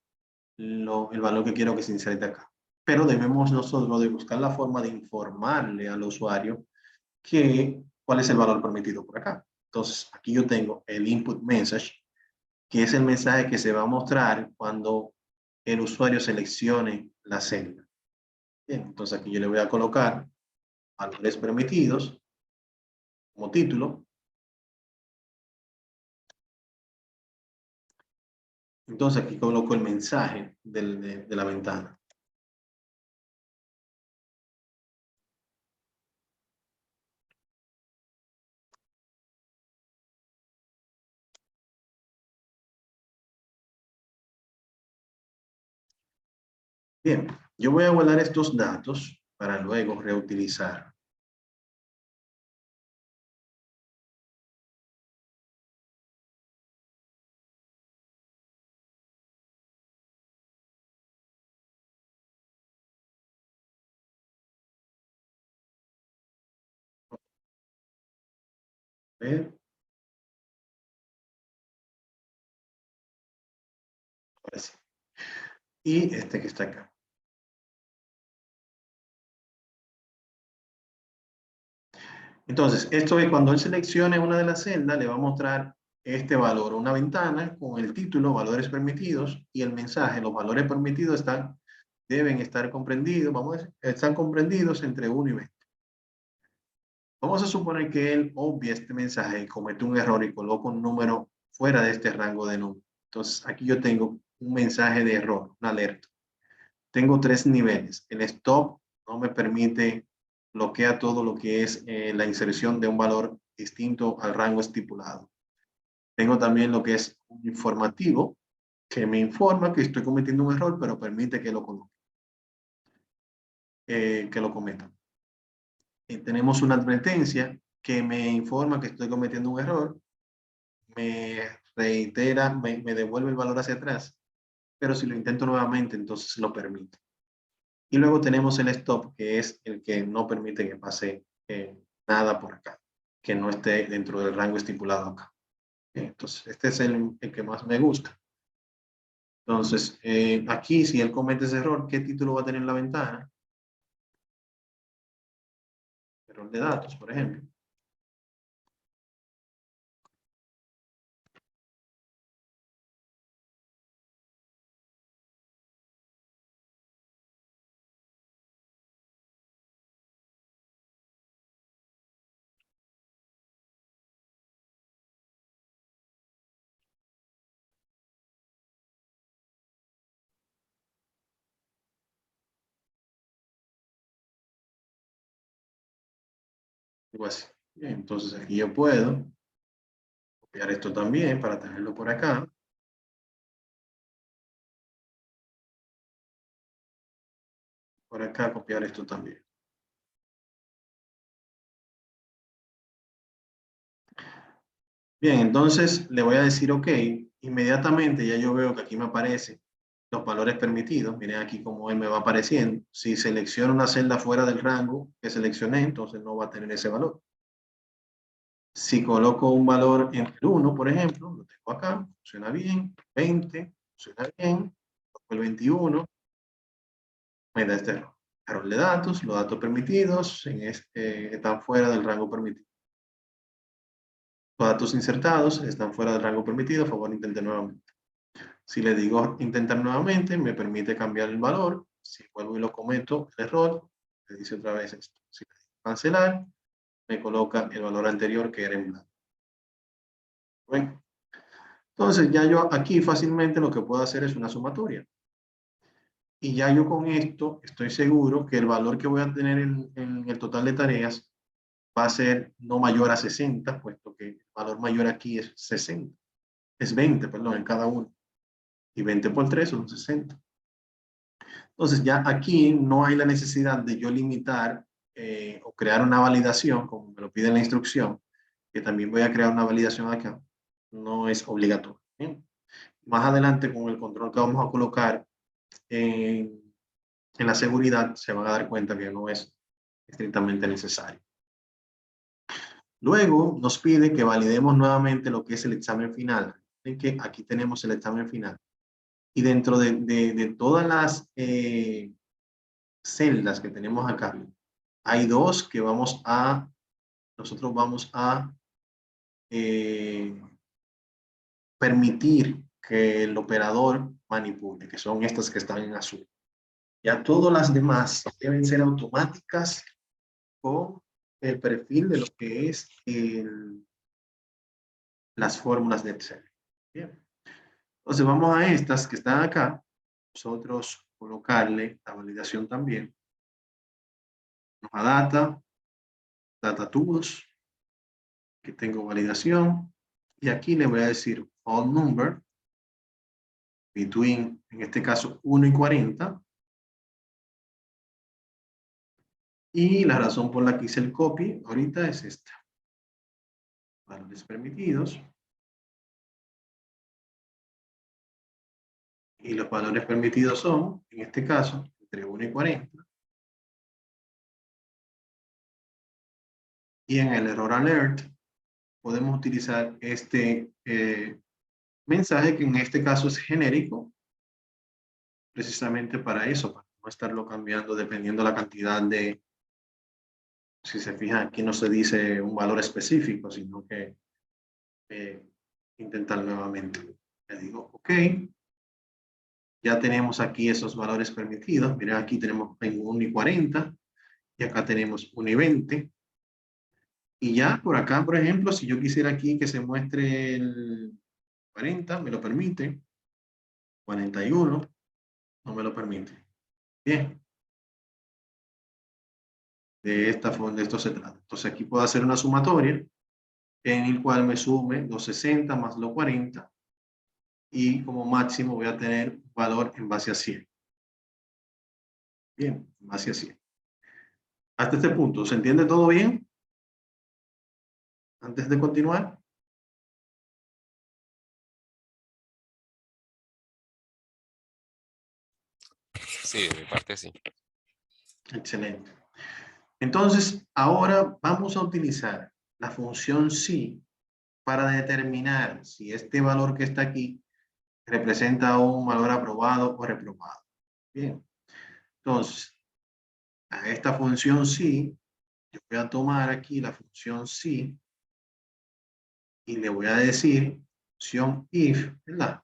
Speaker 1: el valor que quiero que se inserte acá. Pero debemos nosotros de buscar la forma de informarle al usuario cuál es el valor permitido por acá. Entonces, aquí yo tengo el input message, que es el mensaje que se va a mostrar cuando el usuario seleccione la celda. Bien, entonces aquí yo le voy a colocar valores permitidos como título. Entonces aquí coloco el mensaje de la ventana. Bien, yo voy a guardar estos datos para luego reutilizar. A ver, ahora sí. Y este que está acá. Entonces, esto es cuando él seleccione una de las celdas, le va a mostrar este valor, una ventana con el título, valores permitidos, y el mensaje, los valores permitidos deben estar comprendidos, vamos a decir, están comprendidos entre 1 y 20. Vamos a suponer que él obvia este mensaje y comete un error y coloca un número fuera de este rango de número. Entonces, aquí yo tengo un mensaje de error, una alerta. Tengo 3 niveles. El stop no me permite, bloquea todo lo que es la inserción de un valor distinto al rango estipulado. Tengo también lo que es un informativo, que me informa que estoy cometiendo un error, pero permite que lo coloque, que lo cometa. Tenemos una advertencia que me informa que estoy cometiendo un error, me reitera, me devuelve el valor hacia atrás, pero si lo intento nuevamente, entonces lo permite. Y luego tenemos el stop, que es el que no permite que pase nada por acá, que no esté dentro del rango estipulado acá. Entonces, este es el que más me gusta. Entonces, aquí, si él comete ese error, ¿qué título va a tener la ventana? Error de datos, por ejemplo. Algo así. Bien, entonces, aquí yo puedo copiar esto también para tenerlo por acá. Por acá copiar esto también. Bien, entonces le voy a decir OK. Inmediatamente ya yo veo que aquí me aparecen los valores permitidos. Miren aquí cómo él me va apareciendo. Si selecciono una celda fuera del rango que seleccioné, entonces no va a tener ese valor. Si coloco un valor en el 1, por ejemplo, lo tengo acá, funciona bien, 20, funciona bien, el 21, me da este error. Error de datos, los datos permitidos están fuera del rango permitido. Los datos insertados están fuera del rango permitido, por favor intente nuevamente. Si le digo intentar nuevamente, me permite cambiar el valor. Si vuelvo y lo comento, el error, me dice otra vez esto. Si le digo cancelar, me coloca el valor anterior que era en blanco. ¿Ven? Entonces ya yo aquí fácilmente lo que puedo hacer es una sumatoria. Y ya yo con esto estoy seguro que el valor que voy a tener en el total de tareas va a ser no mayor a 60, puesto que el valor mayor aquí es 60. Es 20, perdón, en cada uno. Y 20 por 3 son 60. Entonces ya aquí no hay la necesidad de yo limitar o crear una validación, como me lo pide la instrucción, que también voy a crear una validación acá. No es obligatorio. ¿Bien? Más adelante con el control que vamos a colocar en la seguridad, se van a dar cuenta que no es estrictamente necesario. Luego nos pide que validemos nuevamente lo que es el examen final. Ven que aquí tenemos el examen final. Y dentro de todas las celdas que tenemos acá, hay dos que nosotros vamos a permitir que el operador manipule, que son estas que están en azul. Ya todas las demás deben ser automáticas con el perfil de lo que es las fórmulas de Excel. Bien. Entonces vamos a estas que están acá. Nosotros colocarle la validación también. A data tools, que tengo validación. Y aquí le voy a decir all number between, en este caso, 1 y 40. Y la razón por la que hice el copy ahorita es esta. Valores permitidos. Y los valores permitidos son, en este caso, entre 1 y 40. Y en el error alert podemos utilizar este mensaje que en este caso es genérico, precisamente para eso, para no estarlo cambiando dependiendo la cantidad de, si se fijan aquí no se dice un valor específico, sino que intentar nuevamente. Le digo OK. Ya tenemos aquí esos valores permitidos. Miren, aquí tenemos 1 y 40 y acá tenemos 1 y 20. Y ya por acá, por ejemplo, si yo quisiera aquí que se muestre el 40, me lo permite. 41, no me lo permite. Bien. De esto se trata. Entonces aquí puedo hacer una sumatoria en el cual me sume los 60 más los 40 y como máximo voy a tener un valor en base a 100. Bien, en base a 100. Hasta este punto, ¿se entiende todo bien? Antes de continuar.
Speaker 2: Sí, de mi parte sí.
Speaker 1: Excelente. Entonces, ahora vamos a utilizar la función si para determinar si este valor que está aquí representa un valor aprobado o reprobado. Bien. Entonces, a esta función si, yo voy a tomar aquí la función si y le voy a decir función if, ¿verdad?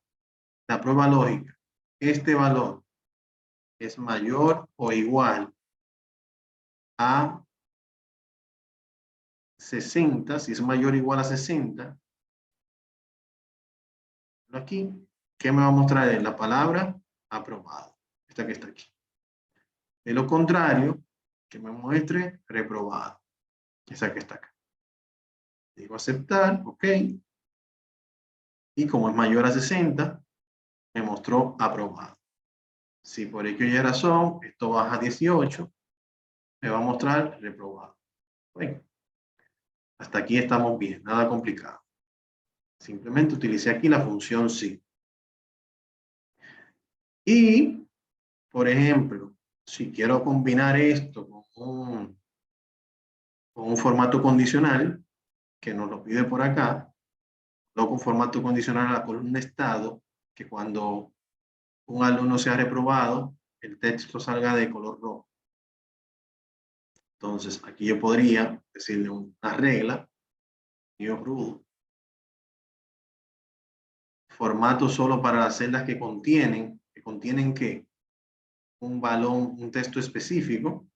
Speaker 1: La prueba lógica. Este valor es mayor o igual a 60, si es mayor o igual a 60, aquí, ¿qué me va a mostrar? La palabra aprobado, esta que está aquí. De lo contrario, que me muestre reprobado, esa que está acá. Digo aceptar, ok. Y como es mayor a 60, me mostró aprobado. Si por aquella razón esto baja a 18, me va a mostrar reprobado. Bueno, hasta aquí estamos bien, nada complicado. Simplemente utilicé aquí la función sí. Y, por ejemplo, si quiero combinar esto con un formato condicional, que nos lo pide por acá, coloco un formato condicional a la columna estado, que cuando un alumno sea reprobado, el texto salga de color rojo. Entonces, aquí yo podría decirle una regla, yo rudo, formato solo para las celdas que contienen ¿qué? Un texto específico.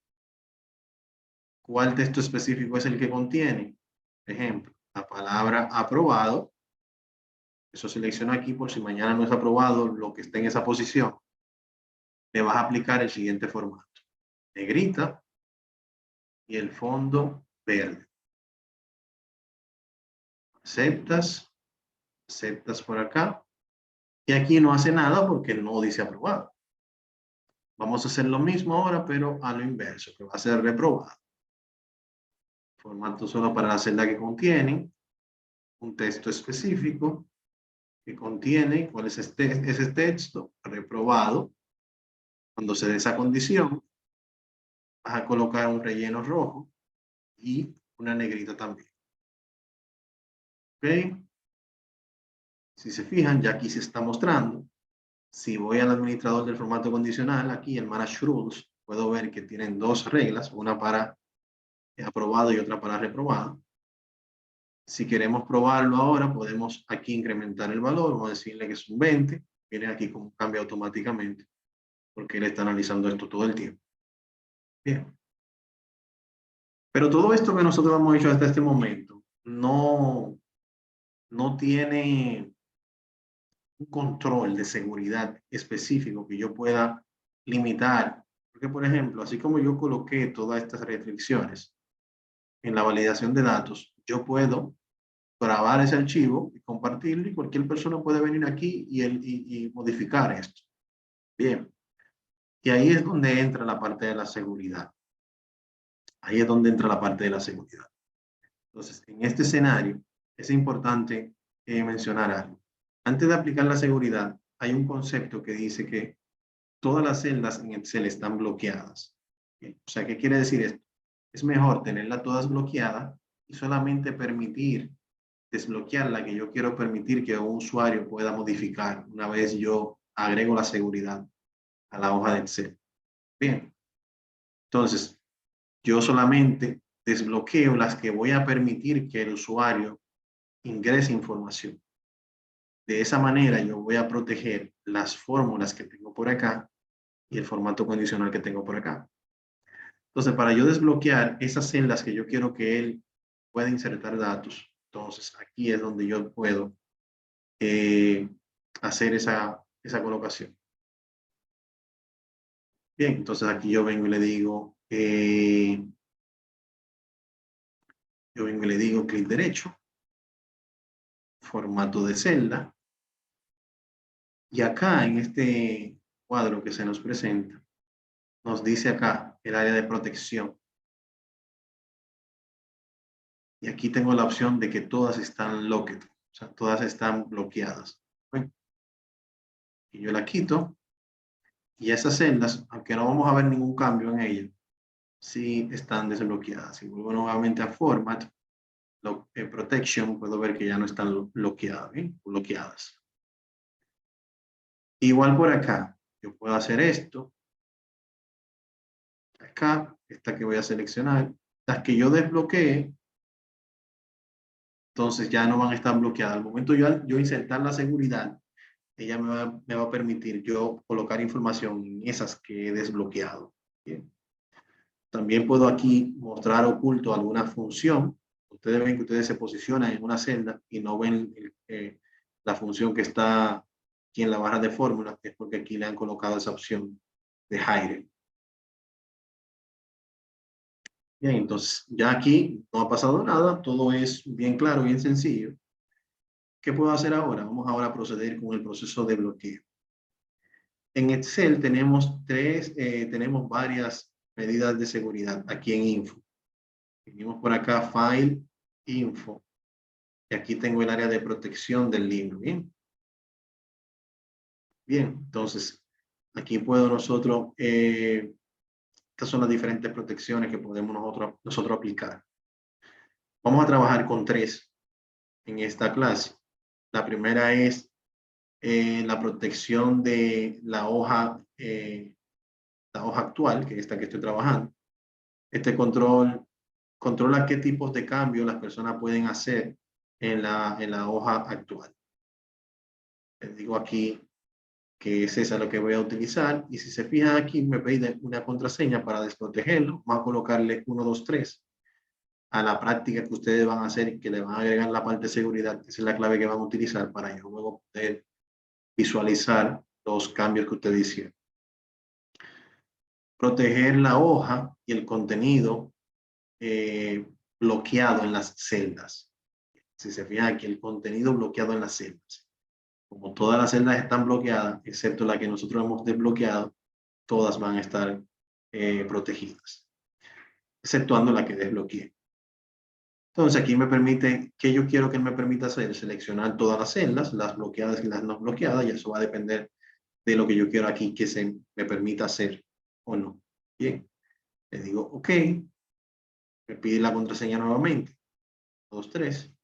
Speaker 1: ¿Cuál texto específico es el que contiene? Por ejemplo, la palabra aprobado. Eso selecciono aquí por si mañana no es aprobado lo que esté en esa posición. Le vas a aplicar el siguiente formato. Negrita y el fondo verde. Aceptas por acá. Y aquí no hace nada porque no dice aprobado. Vamos a hacer lo mismo ahora, pero a lo inverso, que va a ser reprobado. Formato solo para la celda que contiene un texto específico que contiene, ¿cuál es ese texto? Reprobado. Cuando se dé esa condición, vas a colocar un relleno rojo y una negrita también. ¿Ok? Si se fijan, ya aquí se está mostrando. Si voy al administrador del formato condicional, aquí el Manage Rules, puedo ver que tienen dos reglas, una para aprobado y otra para reprobado. Si queremos probarlo ahora, podemos aquí incrementar el valor, vamos a decirle que es un 20, viene aquí como cambia automáticamente, porque él está analizando esto todo el tiempo. Bien. Pero todo esto que nosotros hemos hecho hasta este momento no tiene un control de seguridad específico que yo pueda limitar. Porque, por ejemplo, así como yo coloqué todas estas restricciones en la validación de datos, yo puedo grabar ese archivo y compartirlo y cualquier persona puede venir aquí y modificar esto. Bien. Y ahí es donde entra la parte de la seguridad. Ahí es donde entra la parte de la seguridad. Entonces, en este escenario es importante mencionar algo. Antes de aplicar la seguridad, hay un concepto que dice que todas las celdas en Excel están bloqueadas. Bien. O sea, ¿qué quiere decir esto? Es mejor tenerlas todas bloqueadas y solamente desbloquear la que yo quiero permitir que un usuario pueda modificar una vez yo agrego la seguridad a la hoja de Excel. Bien. Entonces, yo solamente desbloqueo las que voy a permitir que el usuario ingrese información. De esa manera yo voy a proteger las fórmulas que tengo por acá y el formato condicional que tengo por acá. Entonces, para yo desbloquear esas celdas que yo quiero que él pueda insertar datos, entonces aquí es donde yo puedo hacer esa colocación. Bien, entonces aquí yo vengo y le digo, clic derecho, formato de celda, y acá en este cuadro que se nos presenta, nos dice acá el área de protección. Y aquí tengo la opción de que todas están locked, o sea, todas están bloqueadas. Bueno, y yo la quito. Y esas celdas, aunque no vamos a ver ningún cambio en ellas, sí están desbloqueadas. Si vuelvo nuevamente a Format, Protection, puedo ver que ya no están bloqueadas. Igual por acá, yo puedo hacer esto. Acá, esta que voy a seleccionar, las que yo desbloqueé, entonces ya no van a estar bloqueadas. Al momento yo insertar la seguridad, ella me va a permitir yo colocar información en esas que he desbloqueado. Bien. También puedo aquí mostrar oculto alguna función. Ustedes ven que ustedes se posicionan en una celda y no ven la función que está aquí en la barra de fórmulas, es porque aquí le han colocado esa opción de hide. Bien, entonces ya aquí no ha pasado nada, todo es bien claro, bien sencillo. ¿Qué puedo hacer ahora? Vamos ahora a proceder con el proceso de bloqueo. En Excel tenemos varias medidas de seguridad aquí en Info. Venimos por acá, File, Info. Y aquí tengo el área de protección del libro. Bien. Bien, entonces aquí puedo nosotros, estas son las diferentes protecciones que podemos nosotros aplicar. Vamos a trabajar con 3 en esta clase. La primera es la protección de la hoja actual, que es esta que estoy trabajando. Este controla qué tipos de cambios las personas pueden hacer en la hoja actual. Les digo aquí que es esa lo que voy a utilizar, y si se fijan aquí me pide una contraseña para desprotegerlo. Vamos a colocarle 1, 2, 3 a la práctica que ustedes van a hacer y que le van a agregar la parte de seguridad, que es la clave que van a utilizar para yo luego poder visualizar los cambios que ustedes hicieron. Proteger la hoja y el contenido bloqueado en las celdas. Si se fijan aquí, el contenido bloqueado en las celdas. Como todas las celdas están bloqueadas, excepto la que nosotros hemos desbloqueado, todas van a estar protegidas, exceptuando la que desbloqueé. Entonces aquí me permite, ¿qué yo quiero que me permita hacer? Seleccionar todas las celdas, las bloqueadas y las no bloqueadas, y eso va a depender de lo que yo quiero aquí que se me permita hacer o no. Bien, le digo OK, me pide la contraseña nuevamente, 2, 3.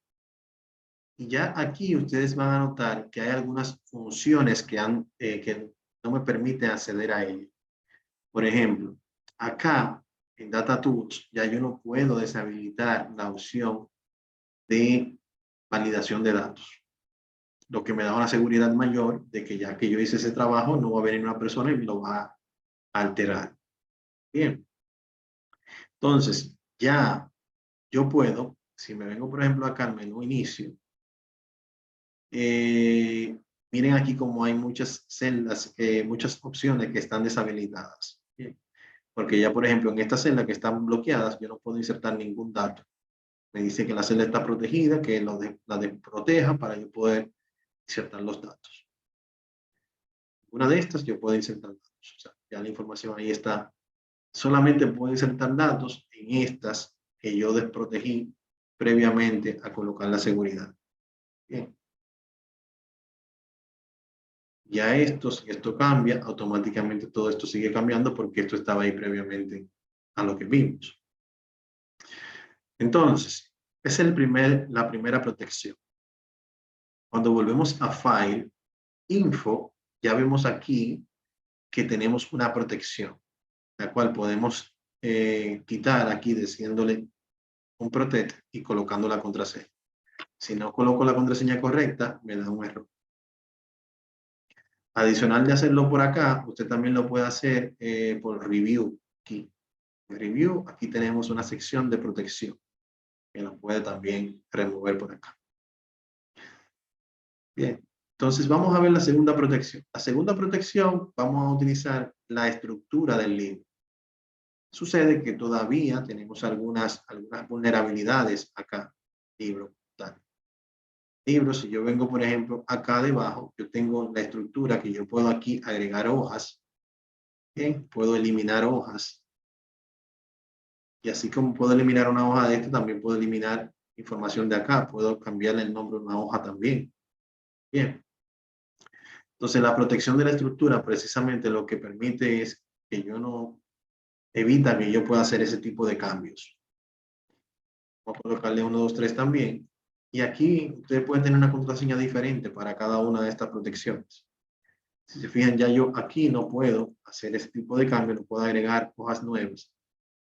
Speaker 1: Y ya aquí ustedes van a notar que hay algunas funciones que no me permiten acceder a ellas. Por ejemplo, acá en Data Tools ya yo no puedo deshabilitar la opción de validación de datos, lo que me da una seguridad mayor de que ya que yo hice ese trabajo no va a venir una persona y lo va a alterar. Bien, entonces ya yo puedo, si me vengo por ejemplo acá al menú inicio, miren aquí como hay muchas celdas, muchas opciones que están deshabilitadas. Bien. Porque ya, por ejemplo, en esta celda que están bloqueadas, yo no puedo insertar ningún dato. Me dice que la celda está protegida, que la desproteja para yo poder insertar los datos. Una de estas yo puedo insertar datos. O sea, ya la información ahí está. Solamente puedo insertar datos en estas que yo desprotegí previamente a colocar la seguridad. Bien. Ya si esto cambia, automáticamente todo esto sigue cambiando porque esto estaba ahí previamente a lo que vimos. Entonces, es la primera protección. Cuando volvemos a File, Info, ya vemos aquí que tenemos una protección, la cual podemos quitar aquí diciéndole un protect y colocando la contraseña. Si no coloco la contraseña correcta, me da un error. Adicional de hacerlo por acá, usted también lo puede hacer por Review. Aquí, en Review, aquí tenemos una sección de protección que lo puede también remover por acá. Bien, entonces vamos a ver la segunda protección. La segunda protección, vamos a utilizar la estructura del libro. Sucede que todavía tenemos algunas vulnerabilidades acá. Libro, tal. Libro, si yo vengo, por ejemplo, acá debajo, yo tengo la estructura que yo puedo aquí agregar hojas. Bien, puedo eliminar hojas. Y así como puedo eliminar una hoja de esta, también puedo eliminar información de acá. Puedo cambiarle el nombre a una hoja también. Bien. Entonces, la protección de la estructura precisamente lo que permite es que evita que yo pueda hacer ese tipo de cambios. Vamos a colocarle 1, 2, 3 también. Y aquí ustedes pueden tener una contraseña diferente para cada una de estas protecciones. Si se fijan, ya yo aquí no puedo hacer ese tipo de cambio, no puedo agregar hojas nuevas.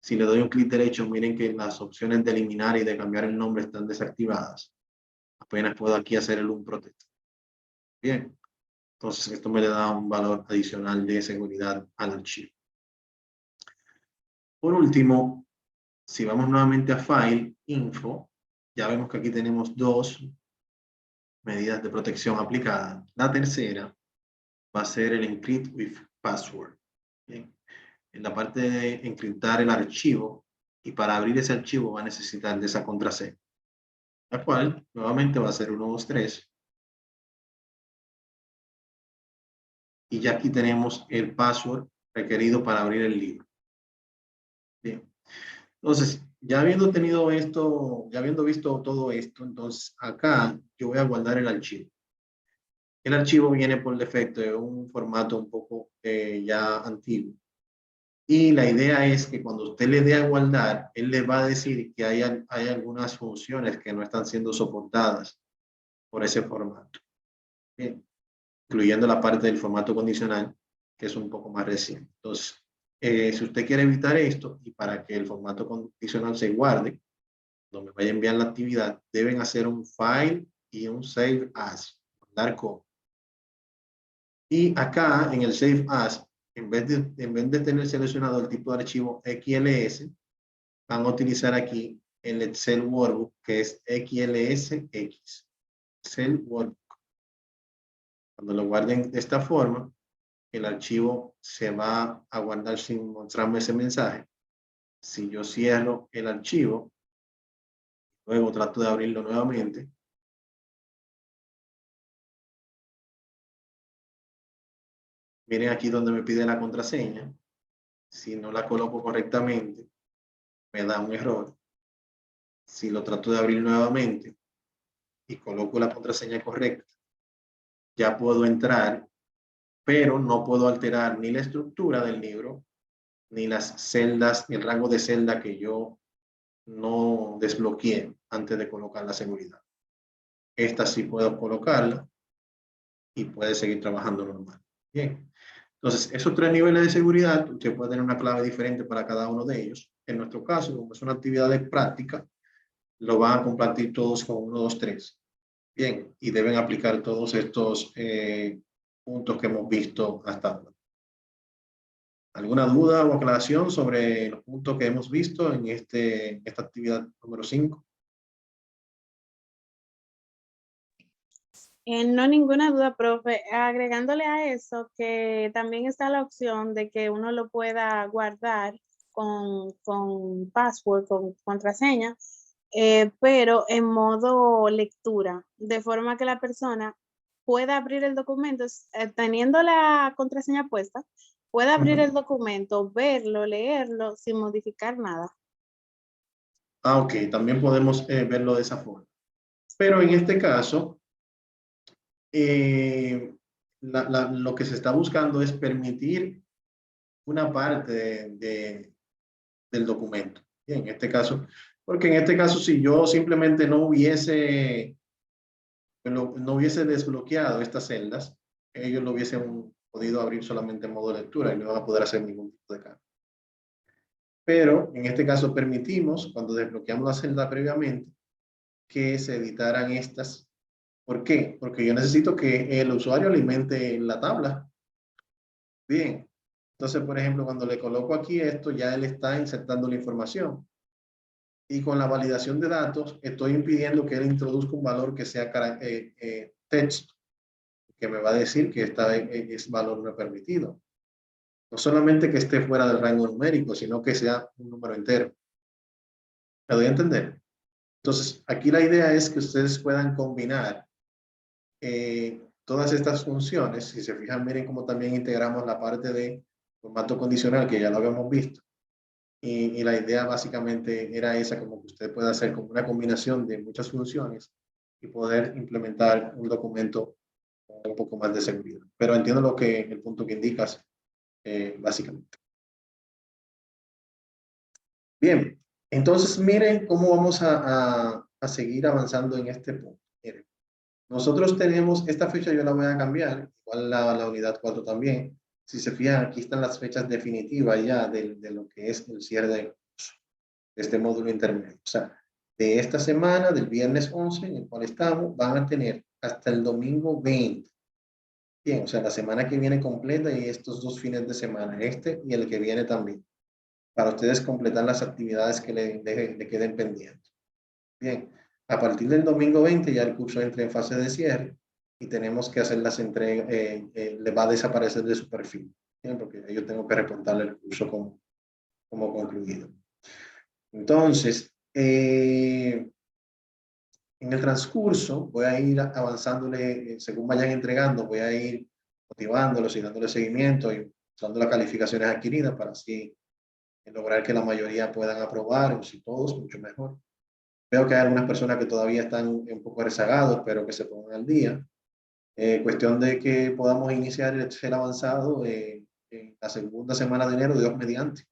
Speaker 1: Si le doy un clic derecho, miren que las opciones de eliminar y de cambiar el nombre están desactivadas. Apenas puedo aquí hacer el unprotect. Bien. Entonces, esto me le da un valor adicional de seguridad al archivo. Por último, si vamos nuevamente a File, Info, ya vemos que aquí tenemos 2 medidas de protección aplicadas. La tercera va a ser el Encrypt with Password. Bien. En la parte de encriptar el archivo, y para abrir ese archivo va a necesitar de esa contraseña, la cual nuevamente va a ser 1, 2, 3. Y ya aquí tenemos el password requerido para abrir el libro. Bien. Entonces, ya habiendo tenido esto, ya habiendo visto todo esto, entonces acá yo voy a guardar el archivo. El archivo viene por defecto de un formato un poco ya antiguo. Y la idea es que cuando usted le dé a guardar, él le va a decir que hay algunas funciones que no están siendo soportadas por ese formato. Bien, incluyendo la parte del formato condicional, que es un poco más reciente. Entonces, si usted quiere evitar esto y para que el formato condicional se guarde, donde vaya a enviar la actividad, deben hacer un file y un save as, guardar como. Y acá en el save as, en vez de tener seleccionado el tipo de archivo XLS, van a utilizar aquí el Excel Workbook, que es XLSX. Excel Workbook. Cuando lo guarden de esta forma, el archivo se va a guardar sin mostrarme ese mensaje. Si yo cierro el archivo, luego trato de abrirlo nuevamente, miren aquí donde me pide la contraseña. Si no la coloco correctamente, me da un error. Si lo trato de abrir nuevamente y coloco la contraseña correcta, ya puedo entrar, pero no puedo alterar ni la estructura del libro, ni las celdas, ni el rango de celda que yo no desbloqueé antes de colocar la seguridad. Esta sí puedo colocarla y puede seguir trabajando normal. Bien. Entonces, esos 3 niveles de seguridad, usted puede tener una clave diferente para cada uno de ellos. En nuestro caso, como es una actividad de práctica, lo van a compartir todos con 1, 2, 3. Bien, y deben aplicar todos estos puntos que hemos visto hasta ahora. ¿Alguna duda o aclaración sobre los puntos que hemos visto en esta actividad número 5?
Speaker 7: No ninguna duda, profe. Agregándole a eso que también está la opción de que uno lo pueda guardar con password, con contraseña, pero en modo lectura, de forma que la persona pueda abrir el documento, teniendo la contraseña puesta, pueda abrir el documento, verlo, leerlo, sin modificar nada.
Speaker 1: Ah, ok, también podemos verlo de esa forma. Pero en este caso, lo que se está buscando es permitir una parte del documento. Y en este caso, porque en este caso, si yo simplemente no hubiese desbloqueado estas celdas, ellos lo hubiesen podido abrir solamente en modo lectura y no van a poder hacer ningún tipo de cambio. Pero en este caso permitimos, cuando desbloqueamos la celda previamente, que se editaran estas. ¿Por qué? Porque yo necesito que el usuario alimente la tabla. Bien. Entonces, por ejemplo, cuando le coloco aquí esto, ya él está insertando la información. Y con la validación de datos, estoy impidiendo que él introduzca un valor que sea texto, que me va a decir que ese valor no es permitido. No solamente que esté fuera del rango numérico, sino que sea un número entero. ¿Me doy a entender? Entonces, aquí la idea es que ustedes puedan combinar todas estas funciones. Si se fijan, miren cómo también integramos la parte de formato condicional, que ya lo habíamos visto. Y la idea básicamente era esa, como que usted pueda hacer como una combinación de muchas funciones y poder implementar un documento con un poco más de seguridad. Pero entiendo el punto que indicas, básicamente. Bien, entonces miren cómo vamos a seguir avanzando en este punto. Miren, nosotros tenemos esta fecha, yo la voy a cambiar, igual la unidad 4 también. Si se fijan, aquí están las fechas definitivas ya de lo que es el cierre de este módulo intermedio. O sea, de esta semana, del viernes 11, en el cual estamos, van a tener hasta el domingo 20. Bien, o sea, la semana que viene completa y estos 2 fines de semana, este y el que viene también, para ustedes completar las actividades que le queden pendientes. Bien, a partir del domingo 20 ya el curso entra en fase de cierre y tenemos que hacer las entregas, le va a desaparecer de su perfil, ¿bien? Porque yo tengo que reportarle el curso como concluido. Entonces, en el transcurso voy a ir avanzándole, según vayan entregando, voy a ir motivándolos y dándole seguimiento y usando las calificaciones adquiridas para así lograr que la mayoría puedan aprobar, o si todos, mucho mejor. Veo que hay algunas personas que todavía están un poco rezagados, pero que se pongan al día. Cuestión de que podamos iniciar el Excel avanzado en la segunda semana de enero, Dios mediante,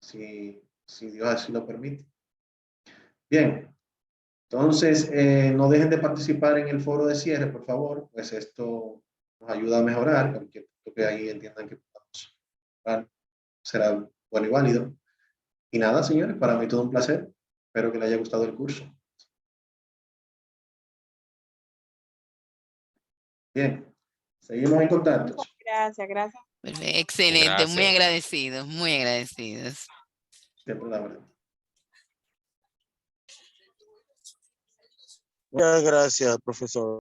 Speaker 1: si Dios así lo permite. Bien, entonces no dejen de participar en el foro de cierre, por favor, pues esto nos ayuda a mejorar, cualquier punto que ahí entiendan que podamos mejorar será bueno y válido. Y nada, señores, para mí todo un placer. Espero que les haya gustado el curso. Bien, seguimos en contacto.
Speaker 7: Gracias, gracias.
Speaker 5: Excelente, muy
Speaker 2: Gracias.
Speaker 5: agradecidos, muy agradecidos.
Speaker 1: Siempre la verdad.
Speaker 8: Muchas gracias, profesor.